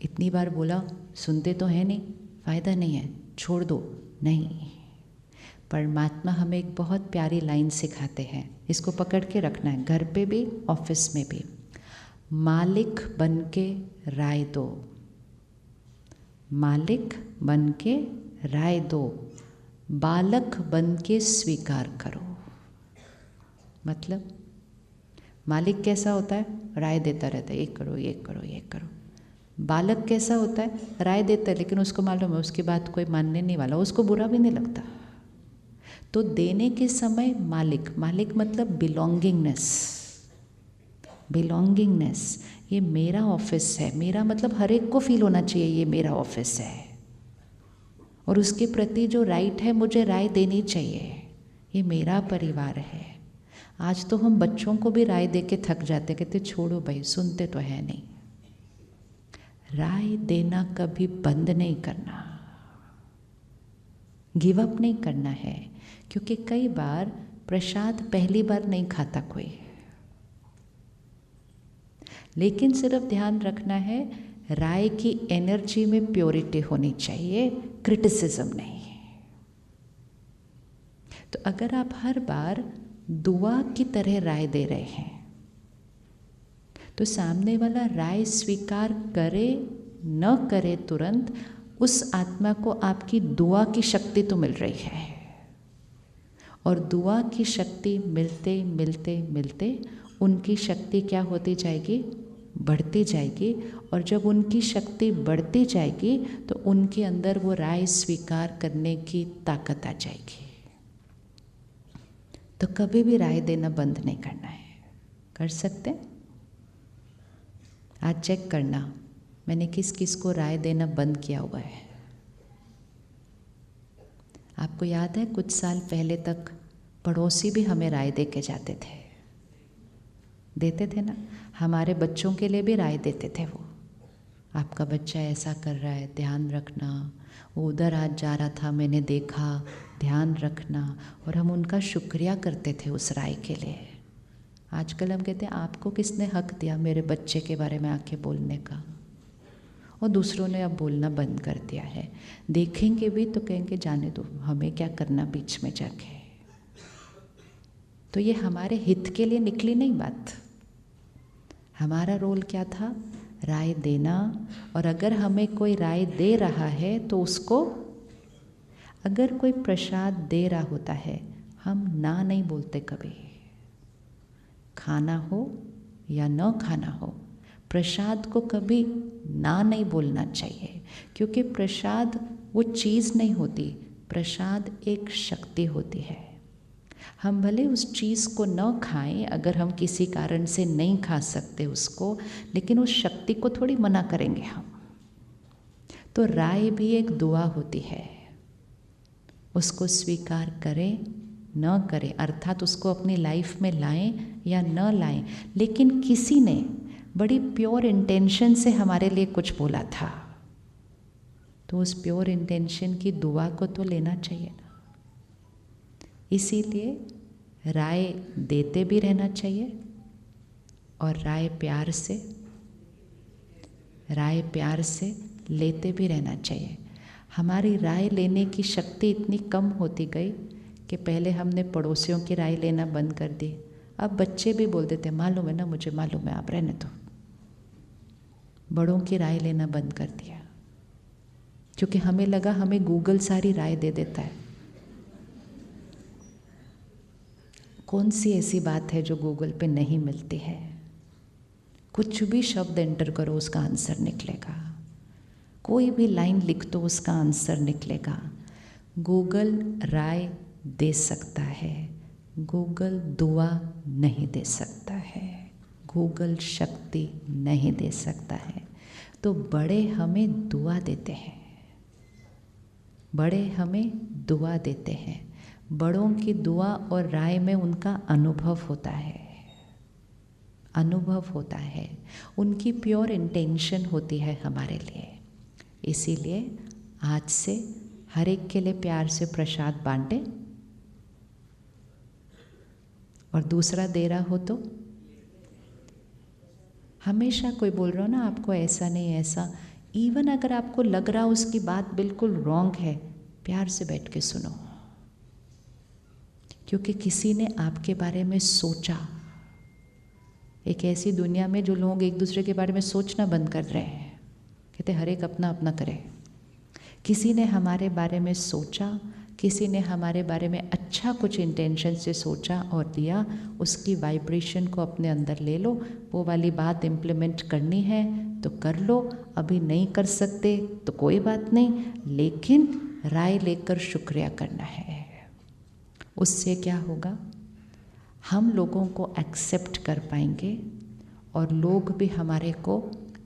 इतनी बार बोला, सुनते तो है नहीं, फायदा नहीं है, छोड़ दो। नहीं, परमात्मा हमें एक बहुत प्यारी लाइन सिखाते हैं, इसको पकड़ के रखना है, घर पे भी ऑफिस में भी। मालिक बन के राय दो, मालिक बन के राय दो, बालक बन के स्वीकार करो। मतलब मालिक कैसा होता है? राय देता रहता है, ये करो ये करो ये करो। बालक कैसा होता है? राय देता है, लेकिन उसको मालूम है उसकी बात कोई मानने नहीं वाला, उसको बुरा भी नहीं लगता। तो देने के समय मालिक, मालिक मतलब बिलोंगिंगनेस, बिलोंगिंगनेस। ये मेरा ऑफिस है, मेरा मतलब हर एक को फील होना चाहिए ये मेरा ऑफिस है, और उसके प्रति जो राइट है मुझे राय देनी चाहिए, ये मेरा परिवार है। आज तो हम बच्चों को भी राय दे के थक जाते, कहते छोड़ो भाई, सुनते तो है नहीं। राय देना कभी बंद नहीं करना, गिव अप नहीं करना है, क्योंकि कई बार प्रसाद पहली बार नहीं खाता कोई, लेकिन सिर्फ ध्यान रखना है राय की एनर्जी में प्योरिटी होनी चाहिए, क्रिटिसिज्म नहीं। तो अगर आप हर बार दुआ की तरह राय दे रहे हैं तो सामने वाला राय स्वीकार करे न करे तुरंत, उस आत्मा को आपकी दुआ की शक्ति तो मिल रही है, और दुआ की शक्ति मिलते मिलते मिलते उनकी शक्ति क्या होती जाएगी? बढ़ती जाएगी। और जब उनकी शक्ति बढ़ती जाएगी तो उनके अंदर वो राय स्वीकार करने की ताकत आ जाएगी। तो कभी भी राय देना बंद नहीं करना है। कर सकते हैं? आज चेक करना मैंने किस किस को राय देना बंद किया हुआ है। आपको याद है कुछ साल पहले तक पड़ोसी भी हमें राय दे के जाते थे, देते थे ना, हमारे बच्चों के लिए भी राय देते थे। वो आपका बच्चा ऐसा कर रहा है, ध्यान रखना, वो उधर आज जा रहा था मैंने देखा, ध्यान रखना। और हम उनका शुक्रिया करते थे उस राय के लिए। आजकल हम कहते हैं आपको किसने हक दिया मेरे बच्चे के बारे में आके बोलने का? और दूसरों ने अब बोलना बंद कर दिया है। देखेंगे भी तो कहेंगे जाने दो, हमें क्या करना बीच में जाके। तो ये हमारे हित के लिए निकली नहीं बात। हमारा रोल क्या था? राय देना। और अगर हमें कोई राय दे रहा है तो उसको, अगर कोई प्रसाद दे रहा होता है, हम ना नहीं बोलते कभी। खाना हो या न खाना हो, प्रसाद को कभी ना नहीं बोलना चाहिए, क्योंकि प्रसाद वो चीज़ नहीं होती, प्रसाद एक शक्ति होती है। हम भले उस चीज़ को न खाएं, अगर हम किसी कारण से नहीं खा सकते उसको, लेकिन उस शक्ति को थोड़ी मना करेंगे हम। तो राय भी एक दुआ होती है, उसको स्वीकार करें न करें, अर्थात उसको अपनी लाइफ में लाएं या न लाएं, लेकिन किसी ने बड़ी प्योर इंटेंशन से हमारे लिए कुछ बोला था, तो उस प्योर इंटेंशन की दुआ को तो लेना चाहिए ना। इसीलिए राय देते भी रहना चाहिए और राय प्यार से लेते भी रहना चाहिए। हमारी राय लेने की शक्ति इतनी कम होती गई कि पहले हमने पड़ोसियों की राय लेना बंद कर दी। अब बच्चे भी बोल देते मालूम है ना, मुझे मालूम है, आप रहने दो। बड़ों की राय लेना बंद कर दिया, क्योंकि हमें लगा हमें गूगल सारी राय दे देता है। कौन सी ऐसी बात है जो गूगल पे नहीं मिलती है? कुछ भी शब्द एंटर करो उसका आंसर निकलेगा, कोई भी लाइन लिख दो उसका आंसर निकलेगा। गूगल राय दे सकता है, गूगल दुआ नहीं दे सकता है, गूगल शक्ति नहीं दे सकता है। तो बड़े हमें दुआ देते हैं, बड़े हमें दुआ देते हैं। बड़ों की दुआ और राय में उनका अनुभव होता है, अनुभव होता है, उनकी प्योर इंटेंशन होती है हमारे लिए। इसीलिए आज से हर एक के लिए प्यार से प्रसाद बांटे, और दूसरा दे रहा हो तो हमेशा कोई बोल रहा हो ना आपको ऐसा नहीं ऐसा, इवन अगर आपको लग रहा उसकी बात बिल्कुल रॉन्ग है, प्यार से बैठ के सुनो, क्योंकि किसी ने आपके बारे में सोचा। एक ऐसी दुनिया में जो लोग एक दूसरे के बारे में सोचना बंद कर रहे हैं, कहते हर एक अपना अपना करे। किसी ने हमारे बारे में सोचा, किसी ने हमारे बारे में अच्छा कुछ इंटेंशन से सोचा और दिया, उसकी वाइब्रेशन को अपने अंदर ले लो। वो वाली बात इम्प्लीमेंट करनी है तो कर लो, अभी नहीं कर सकते तो कोई बात नहीं, लेकिन राय लेकर शुक्रिया करना है। उससे क्या होगा, हम लोगों को एक्सेप्ट कर पाएंगे और लोग भी हमारे को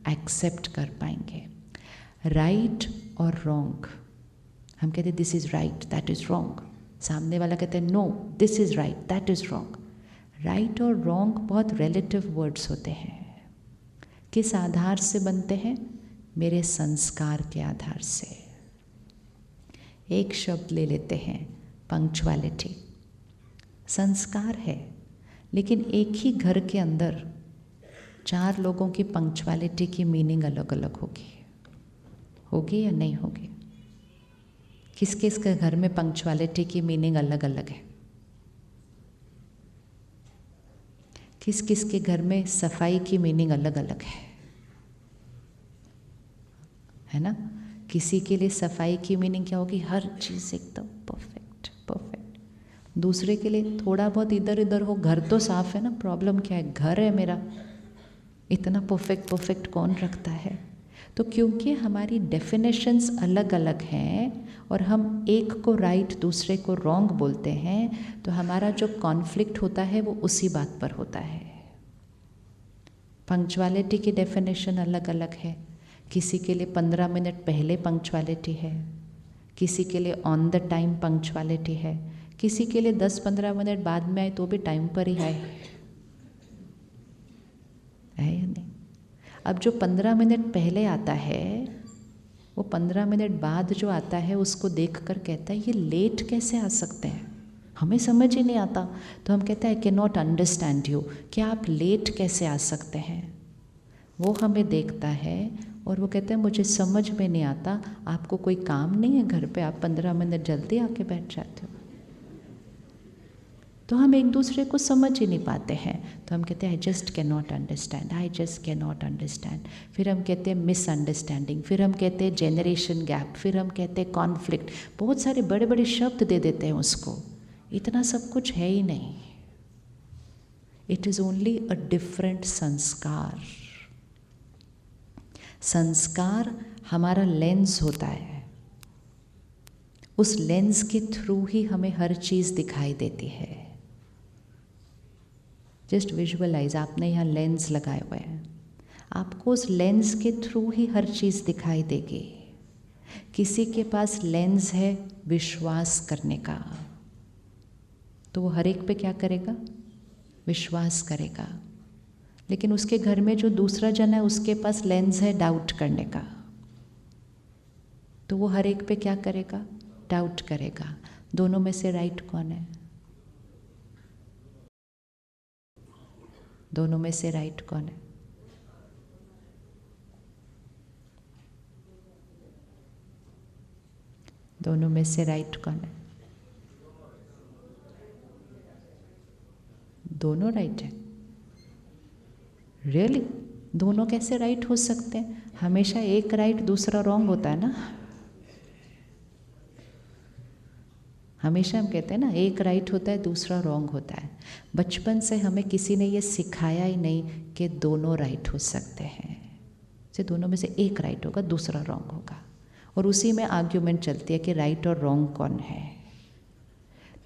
एक्सेप्ट कर पाएंगे। राइट और रॉन्ग, हम कहते हैं this is right that is wrong, सामने वाला कहते हैं no this is right that is wrong. Right और रॉन्ग बहुत रिलेटिव वर्ड्स होते हैं। किस आधार से बनते हैं? मेरे संस्कार के आधार से। एक शब्द ले लेते हैं, पंक्चुअलिटी। संस्कार है, लेकिन एक ही घर के अंदर 4 लोगों की पंक्चुअलिटी की मीनिंग अलग अलग होगी या नहीं होगी? किस किस के घर में पंक्चुअलिटी की मीनिंग अलग अलग है? किस किस के घर में सफाई की मीनिंग अलग अलग है ना? किसी के लिए सफाई की मीनिंग क्या होगी? हर चीज़ एकदम परफेक्ट परफेक्ट। दूसरे के लिए थोड़ा बहुत इधर उधर हो, घर तो साफ है ना, प्रॉब्लम क्या है? घर है मेरा, इतना परफेक्ट परफेक्ट कौन रखता है? तो क्योंकि हमारी डेफिनेशंस अलग अलग हैं और हम एक को राइट दूसरे को रॉन्ग बोलते हैं, तो हमारा जो कॉन्फ्लिक्ट होता है वो उसी बात पर होता है। पंक्चुअलिटी की डेफिनेशन अलग अलग है। किसी के लिए 15 मिनट पहले पंक्चुअलिटी है, किसी के लिए ऑन द टाइम पंक्चुअलिटी है, किसी के लिए 10-15 मिनट बाद में आए तो भी टाइम पर ही आए, है या नहीं? अब जो 15 मिनट पहले आता है, वो 15 मिनट बाद जो आता है उसको देखकर कहता है ये लेट कैसे आ सकते हैं? हमें समझ ही नहीं आता, तो हम कहते हैं I can not understand you, क्या आप लेट कैसे आ सकते हैं? वो हमें देखता है और वो कहते हैं मुझे समझ में नहीं आता, आपको कोई काम नहीं है घर पे, आप 15 मिनट जल्दी आके बैठ जाते हो। तो हम एक दूसरे को समझ ही नहीं पाते हैं, तो हम कहते हैं I just can not understand, I just can not understand. फिर हम कहते हैं मिसअंडरस्टैंडिंग, फिर हम कहते हैं जेनरेशन गैप, फिर हम कहते हैं कॉन्फ्लिक्ट, बहुत सारे बड़े बड़े शब्द दे देते हैं उसको। इतना सब कुछ है ही नहीं, it is only a different संस्कार। संस्कार हमारा लेंस होता है, उस लेंस के थ्रू ही हमें हर चीज़ दिखाई देती है। जस्ट विजुअलाइज, आपने यहाँ लेंस लगाए हुए हैं, आपको उस लेंस के थ्रू ही हर चीज़ दिखाई देगी। किसी के पास लेंस है विश्वास करने का, तो वो हर एक पे क्या करेगा? विश्वास करेगा। लेकिन उसके घर में जो दूसरा जन है उसके पास लेंस है डाउट करने का, तो वो हर एक पे क्या करेगा? डाउट करेगा। दोनों में से राइट कौन है? दोनों में से राइट कौन है? दोनों में से राइट कौन है? दोनों राइट है। रियली? दोनों कैसे राइट हो सकते हैं? हमेशा एक राइट दूसरा रॉन्ग होता है ना। हमेशा हम कहते हैं ना एक राइट होता है दूसरा रॉन्ग होता है। बचपन से हमें किसी ने ये सिखाया ही नहीं कि दोनों राइट हो सकते हैं। से दोनों में से एक राइट होगा दूसरा रॉन्ग होगा, और उसी में आर्ग्यूमेंट चलती है कि राइट और रॉन्ग कौन है।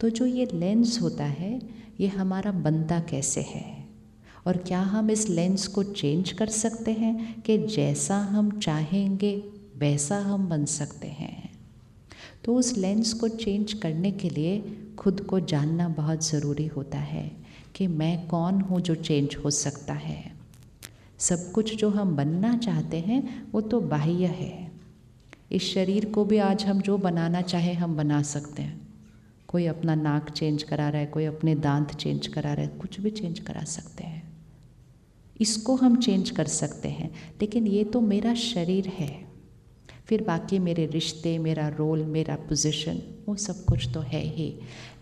तो जो ये लेंस होता है ये हमारा बनता कैसे है, और क्या हम इस लेंस को चेंज कर सकते हैं कि जैसा हम चाहेंगे वैसा हम बन सकते हैं। तो उस लेंस को चेंज करने के लिए खुद को जानना बहुत ज़रूरी होता है कि मैं कौन हूँ जो चेंज हो सकता है। सब कुछ जो हम बनना चाहते हैं वो तो बाह्य है। इस शरीर को भी आज हम जो बनाना चाहे हम बना सकते हैं। कोई अपना नाक चेंज करा रहा है, कोई अपने दांत चेंज करा रहा है, कुछ भी चेंज करा सकते हैं। इसको हम चेंज कर सकते हैं, लेकिन ये तो मेरा शरीर है। फिर बाकी मेरे रिश्ते, मेरा रोल, मेरा पोजीशन, वो सब कुछ तो है ही,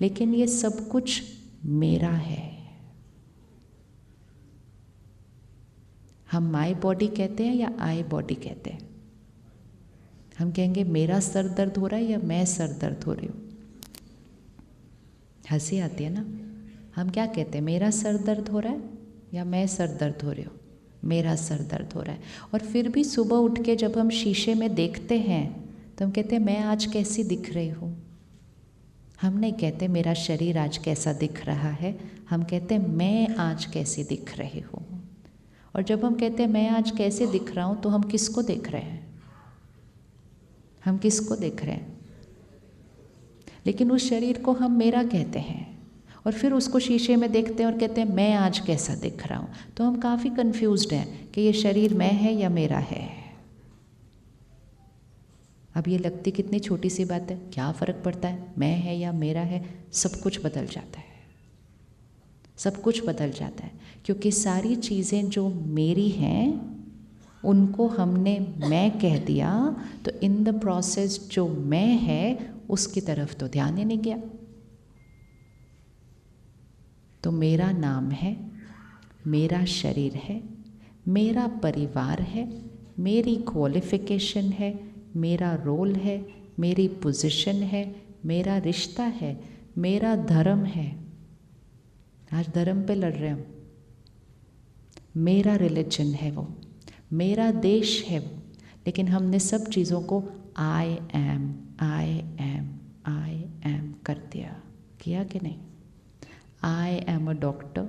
लेकिन ये सब कुछ मेरा है। हम माई बॉडी कहते हैं या आई बॉडी कहते हैं? हम कहेंगे मेरा सर दर्द हो रहा है या मैं सर दर्द हो रही हूँ। हंसी आती है ना। हम क्या कहते हैं, मेरा सर दर्द हो रहा है या मैं सर दर्द हो रही हूँ? मेरा सर दर्द हो रहा है। और फिर भी सुबह उठ के जब हम शीशे में देखते हैं तो हम कहते हैं मैं आज कैसी दिख रही हूँ। हम नहीं कहते मेरा शरीर आज कैसा दिख रहा है, हम कहते हैं मैं आज कैसी दिख रही हूँ। और जब हम कहते हैं मैं आज कैसे दिख रहा हूँ तो हम किसको देख रहे हैं? हम किसको देख रहे हैं? लेकिन उस शरीर को हम मेरा कहते हैं और फिर उसको शीशे में देखते हैं और कहते हैं मैं आज कैसा दिख रहा हूँ। तो हम काफ़ी कंफ्यूज्ड हैं कि ये शरीर मैं है या मेरा है। अब ये लगती कितनी छोटी सी बात है, क्या फ़र्क पड़ता है मैं है या मेरा है? सब कुछ बदल जाता है, सब कुछ बदल जाता है, क्योंकि सारी चीज़ें जो मेरी हैं उनको हमने मैं कह दिया, तो इन द प्रोसेस जो मैं है उसकी तरफ तो ध्यान ही नहीं गया। तो मेरा नाम है, मेरा शरीर है, मेरा परिवार है, मेरी क्वालिफिकेशन है, मेरा रोल है, मेरी पोजीशन है, मेरा रिश्ता है, मेरा धर्म है। आज धर्म पे लड़ रहे हम। मेरा रिलीजन है वो, मेरा देश है वो, लेकिन हमने सब चीज़ों को आई एम कर दिया। किया कि नहीं? I am a doctor,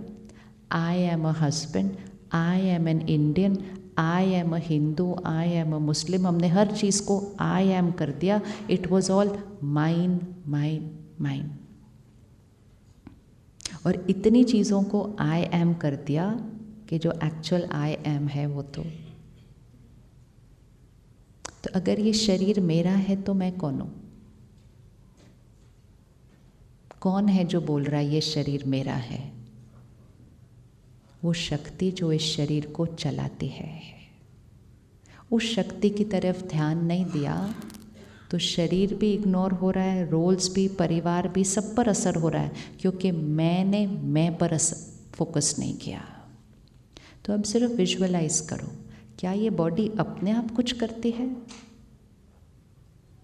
I am a husband, I am an Indian, I am a Hindu, I am a Muslim. हमने हर चीज़ को आई एम कर दिया। It was all mine mine mine. और इतनी चीज़ों को आई एम कर दिया कि जो एक्चुअल आई एम है वो तो अगर ये शरीर मेरा है तो मैं कौन हूँ? कौन है जो बोल रहा है ये शरीर मेरा है? वो शक्ति जो इस शरीर को चलाती है। उस शक्ति की तरफ ध्यान नहीं दिया तो शरीर भी इग्नोर हो रहा है, रोल्स भी, परिवार भी, सब पर असर हो रहा है, क्योंकि मैंने मैं पर फोकस नहीं किया। तो अब सिर्फ विजुअलाइज करो, क्या ये बॉडी अपने आप कुछ करती है?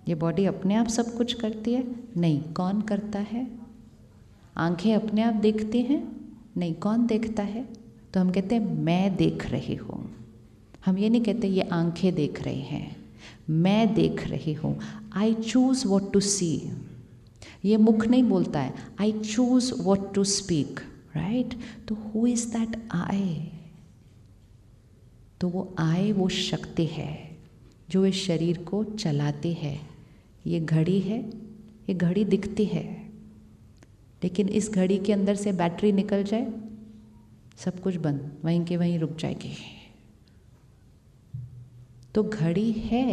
ये बॉडी अपने आप सब कुछ करती है? नहीं। कौन करता है? आंखें अपने आप देखती हैं? नहीं। कौन देखता है? तो हम कहते हैं मैं देख रही हूँ। हम ये नहीं कहते ये आंखें देख रही हैं, मैं देख रही हूँ। I choose what to see. ये मुख नहीं बोलता है, I choose what to speak, right? तो हु इज़ दैट आई? तो वो आई वो शक्ति है जो इस शरीर को चलाती है। ये घड़ी है, ये घड़ी दिखती है, लेकिन इस घड़ी के अंदर से बैटरी निकल जाए सब कुछ बंद, वहीं के वहीं रुक जाएगी। तो घड़ी है,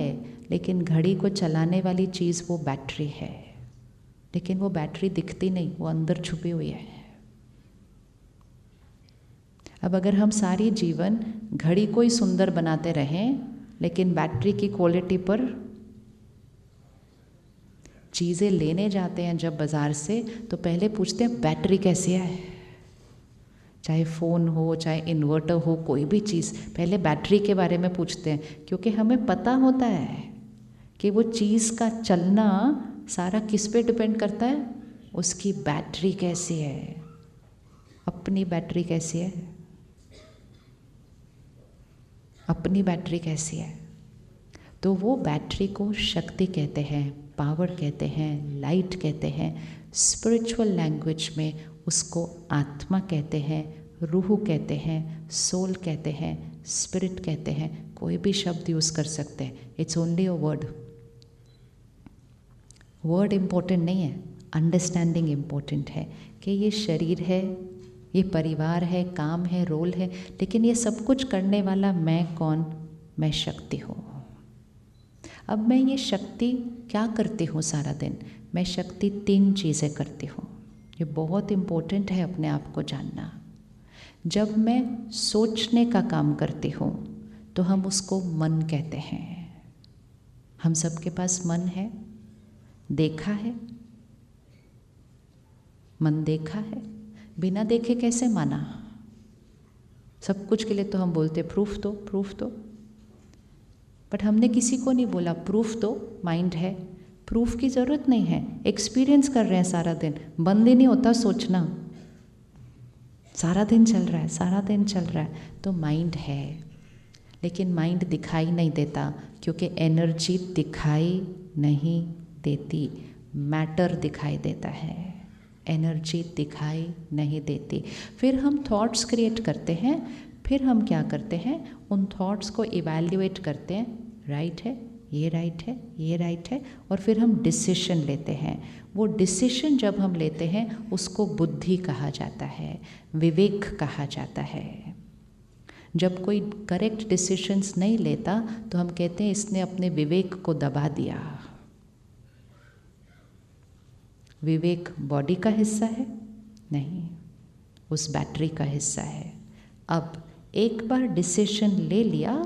लेकिन घड़ी को चलाने वाली चीज़ वो बैटरी है, लेकिन वो बैटरी दिखती नहीं, वो अंदर छुपी हुई है। अब अगर हम सारी जीवन घड़ी को ही सुंदर बनाते रहें, लेकिन बैटरी की क्वालिटी पर चीज़ें लेने जाते हैं जब बाज़ार से, तो पहले पूछते हैं बैटरी कैसी है। चाहे फ़ोन हो, चाहे इन्वर्टर हो, कोई भी चीज़, पहले बैटरी के बारे में पूछते हैं, क्योंकि हमें पता होता है कि वो चीज़ का चलना सारा किस पे डिपेंड करता है? उसकी बैटरी कैसी है। अपनी बैटरी कैसी है? अपनी बैटरी कैसी है? तो वो बैटरी को शक्ति कहते हैं, पावर कहते हैं, लाइट कहते हैं, स्पिरिचुअल लैंग्वेज में उसको आत्मा कहते हैं, रूह कहते हैं, सोल कहते हैं, स्पिरिट कहते हैं, कोई भी शब्द यूज़ कर सकते हैं। It's only a word. Word important नहीं है, अंडरस्टैंडिंग इम्पोर्टेंट है कि ये शरीर है, ये परिवार है, काम है, रोल है, लेकिन ये सब कुछ करने वाला मैं कौन? मैं शक्ति हूँ। अब मैं ये शक्ति क्या करती हूँ सारा दिन? मैं शक्ति 3 चीज़ें करती हूँ। ये बहुत इम्पोर्टेंट है अपने आप को जानना। जब मैं सोचने का काम करती हूँ तो हम उसको मन कहते हैं। हम सबके पास मन है, देखा है, मन देखा है, बिना देखे कैसे माना? सब कुछ के लिए तो हम बोलते प्रूफ दो, प्रूफ दो, बट हमने किसी को नहीं बोला प्रूफ दो, माइंड है, प्रूफ की ज़रूरत नहीं है, एक्सपीरियंस कर रहे हैं सारा दिन, बंद ही नहीं होता सोचना, सारा दिन चल रहा है, सारा दिन चल रहा है, तो माइंड है। लेकिन माइंड दिखाई नहीं देता क्योंकि एनर्जी दिखाई नहीं देती, मैटर दिखाई देता है, एनर्जी दिखाई नहीं देती। फिर हम थॉट्स क्रिएट करते हैं, फिर हम क्या करते हैं? उन थॉट्स को इवैल्यूएट करते हैं, राइट है, ये राइट है, ये राइट है, और फिर हम डिसीशन लेते हैं। वो डिसीशन जब हम लेते हैं उसको बुद्धि कहा जाता है, विवेक कहा जाता है। जब कोई करेक्ट डिसीशंस नहीं लेता तो हम कहते हैं इसने अपने विवेक को दबा दिया। विवेक बॉडी का हिस्सा है? नहीं, उस बैटरी का हिस्सा है। अब एक बार डिसीशन ले लिया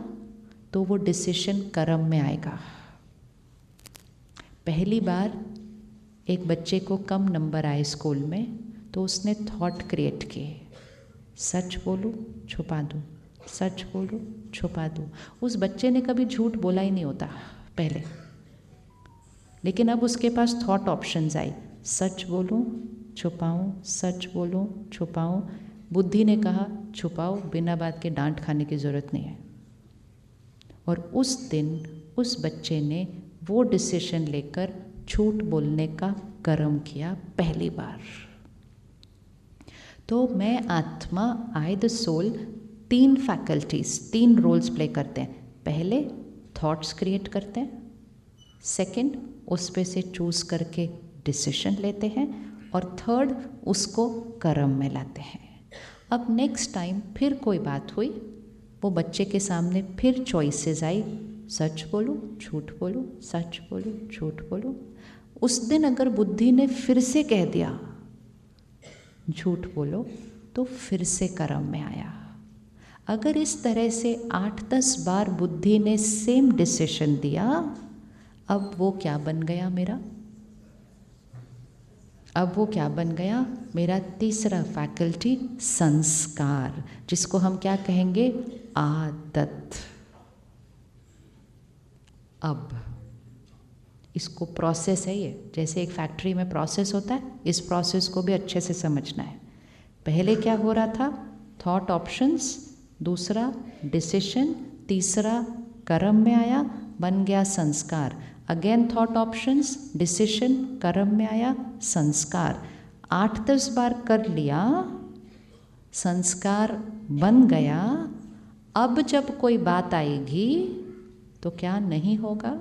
तो वो डिसीशन कर्म में आएगा। पहली बार एक बच्चे को कम नंबर आए स्कूल में तो उसने थॉट क्रिएट किए, सच बोलूं छुपा दूं, सच बोलूं छुपा दूं। उस बच्चे ने कभी झूठ बोला ही नहीं होता पहले, लेकिन अब उसके पास थॉट ऑप्शंस आई, सच बोलूं छुपाऊं, सच बोलूं छुपाऊं। बुद्धि ने कहा छुपाओ, बिना बात के डांट खाने की ज़रूरत नहीं है। और उस दिन उस बच्चे ने वो डिसीजन लेकर झूठ बोलने का कर्म किया पहली बार। तो मैं आत्मा, I the soul, 3 faculties, 3 roles play करते हैं। पहले थॉट्स क्रिएट करते हैं, सेकंड उस पे से चूज करके डिसीजन लेते हैं, और थर्ड उसको कर्म में लाते हैं। अब नेक्स्ट टाइम फिर कोई बात हुई, वो बच्चे के सामने फिर चॉइसेस आई, सच बोलूं झूठ बोलूं, सच बोलूं झूठ बोलूं। उस दिन अगर बुद्धि ने फिर से कह दिया झूठ बोलो तो फिर से कर्म में आया। अगर इस तरह से 8-10 बार बुद्धि ने सेम डिसीजन दिया, अब वो क्या बन गया मेरा? अब वो क्या बन गया? मेरा तीसरा फैकल्टी संस्कार, जिसको हम क्या कहेंगे? आदत। अब इसको प्रोसेस है ये, जैसे एक फैक्ट्री में प्रोसेस होता है, इस प्रोसेस को भी अच्छे से समझना है। पहले क्या हो रहा था? थॉट ऑप्शंस, दूसरा डिसीजन, तीसरा कर्म में आया, बन गया संस्कार। अगेन थॉट ऑप्शंस, डिसीजन, कर्म में आया संस्कार। 8-10 बार कर लिया, संस्कार बन गया। अब जब कोई बात आएगी तो क्या नहीं होगा?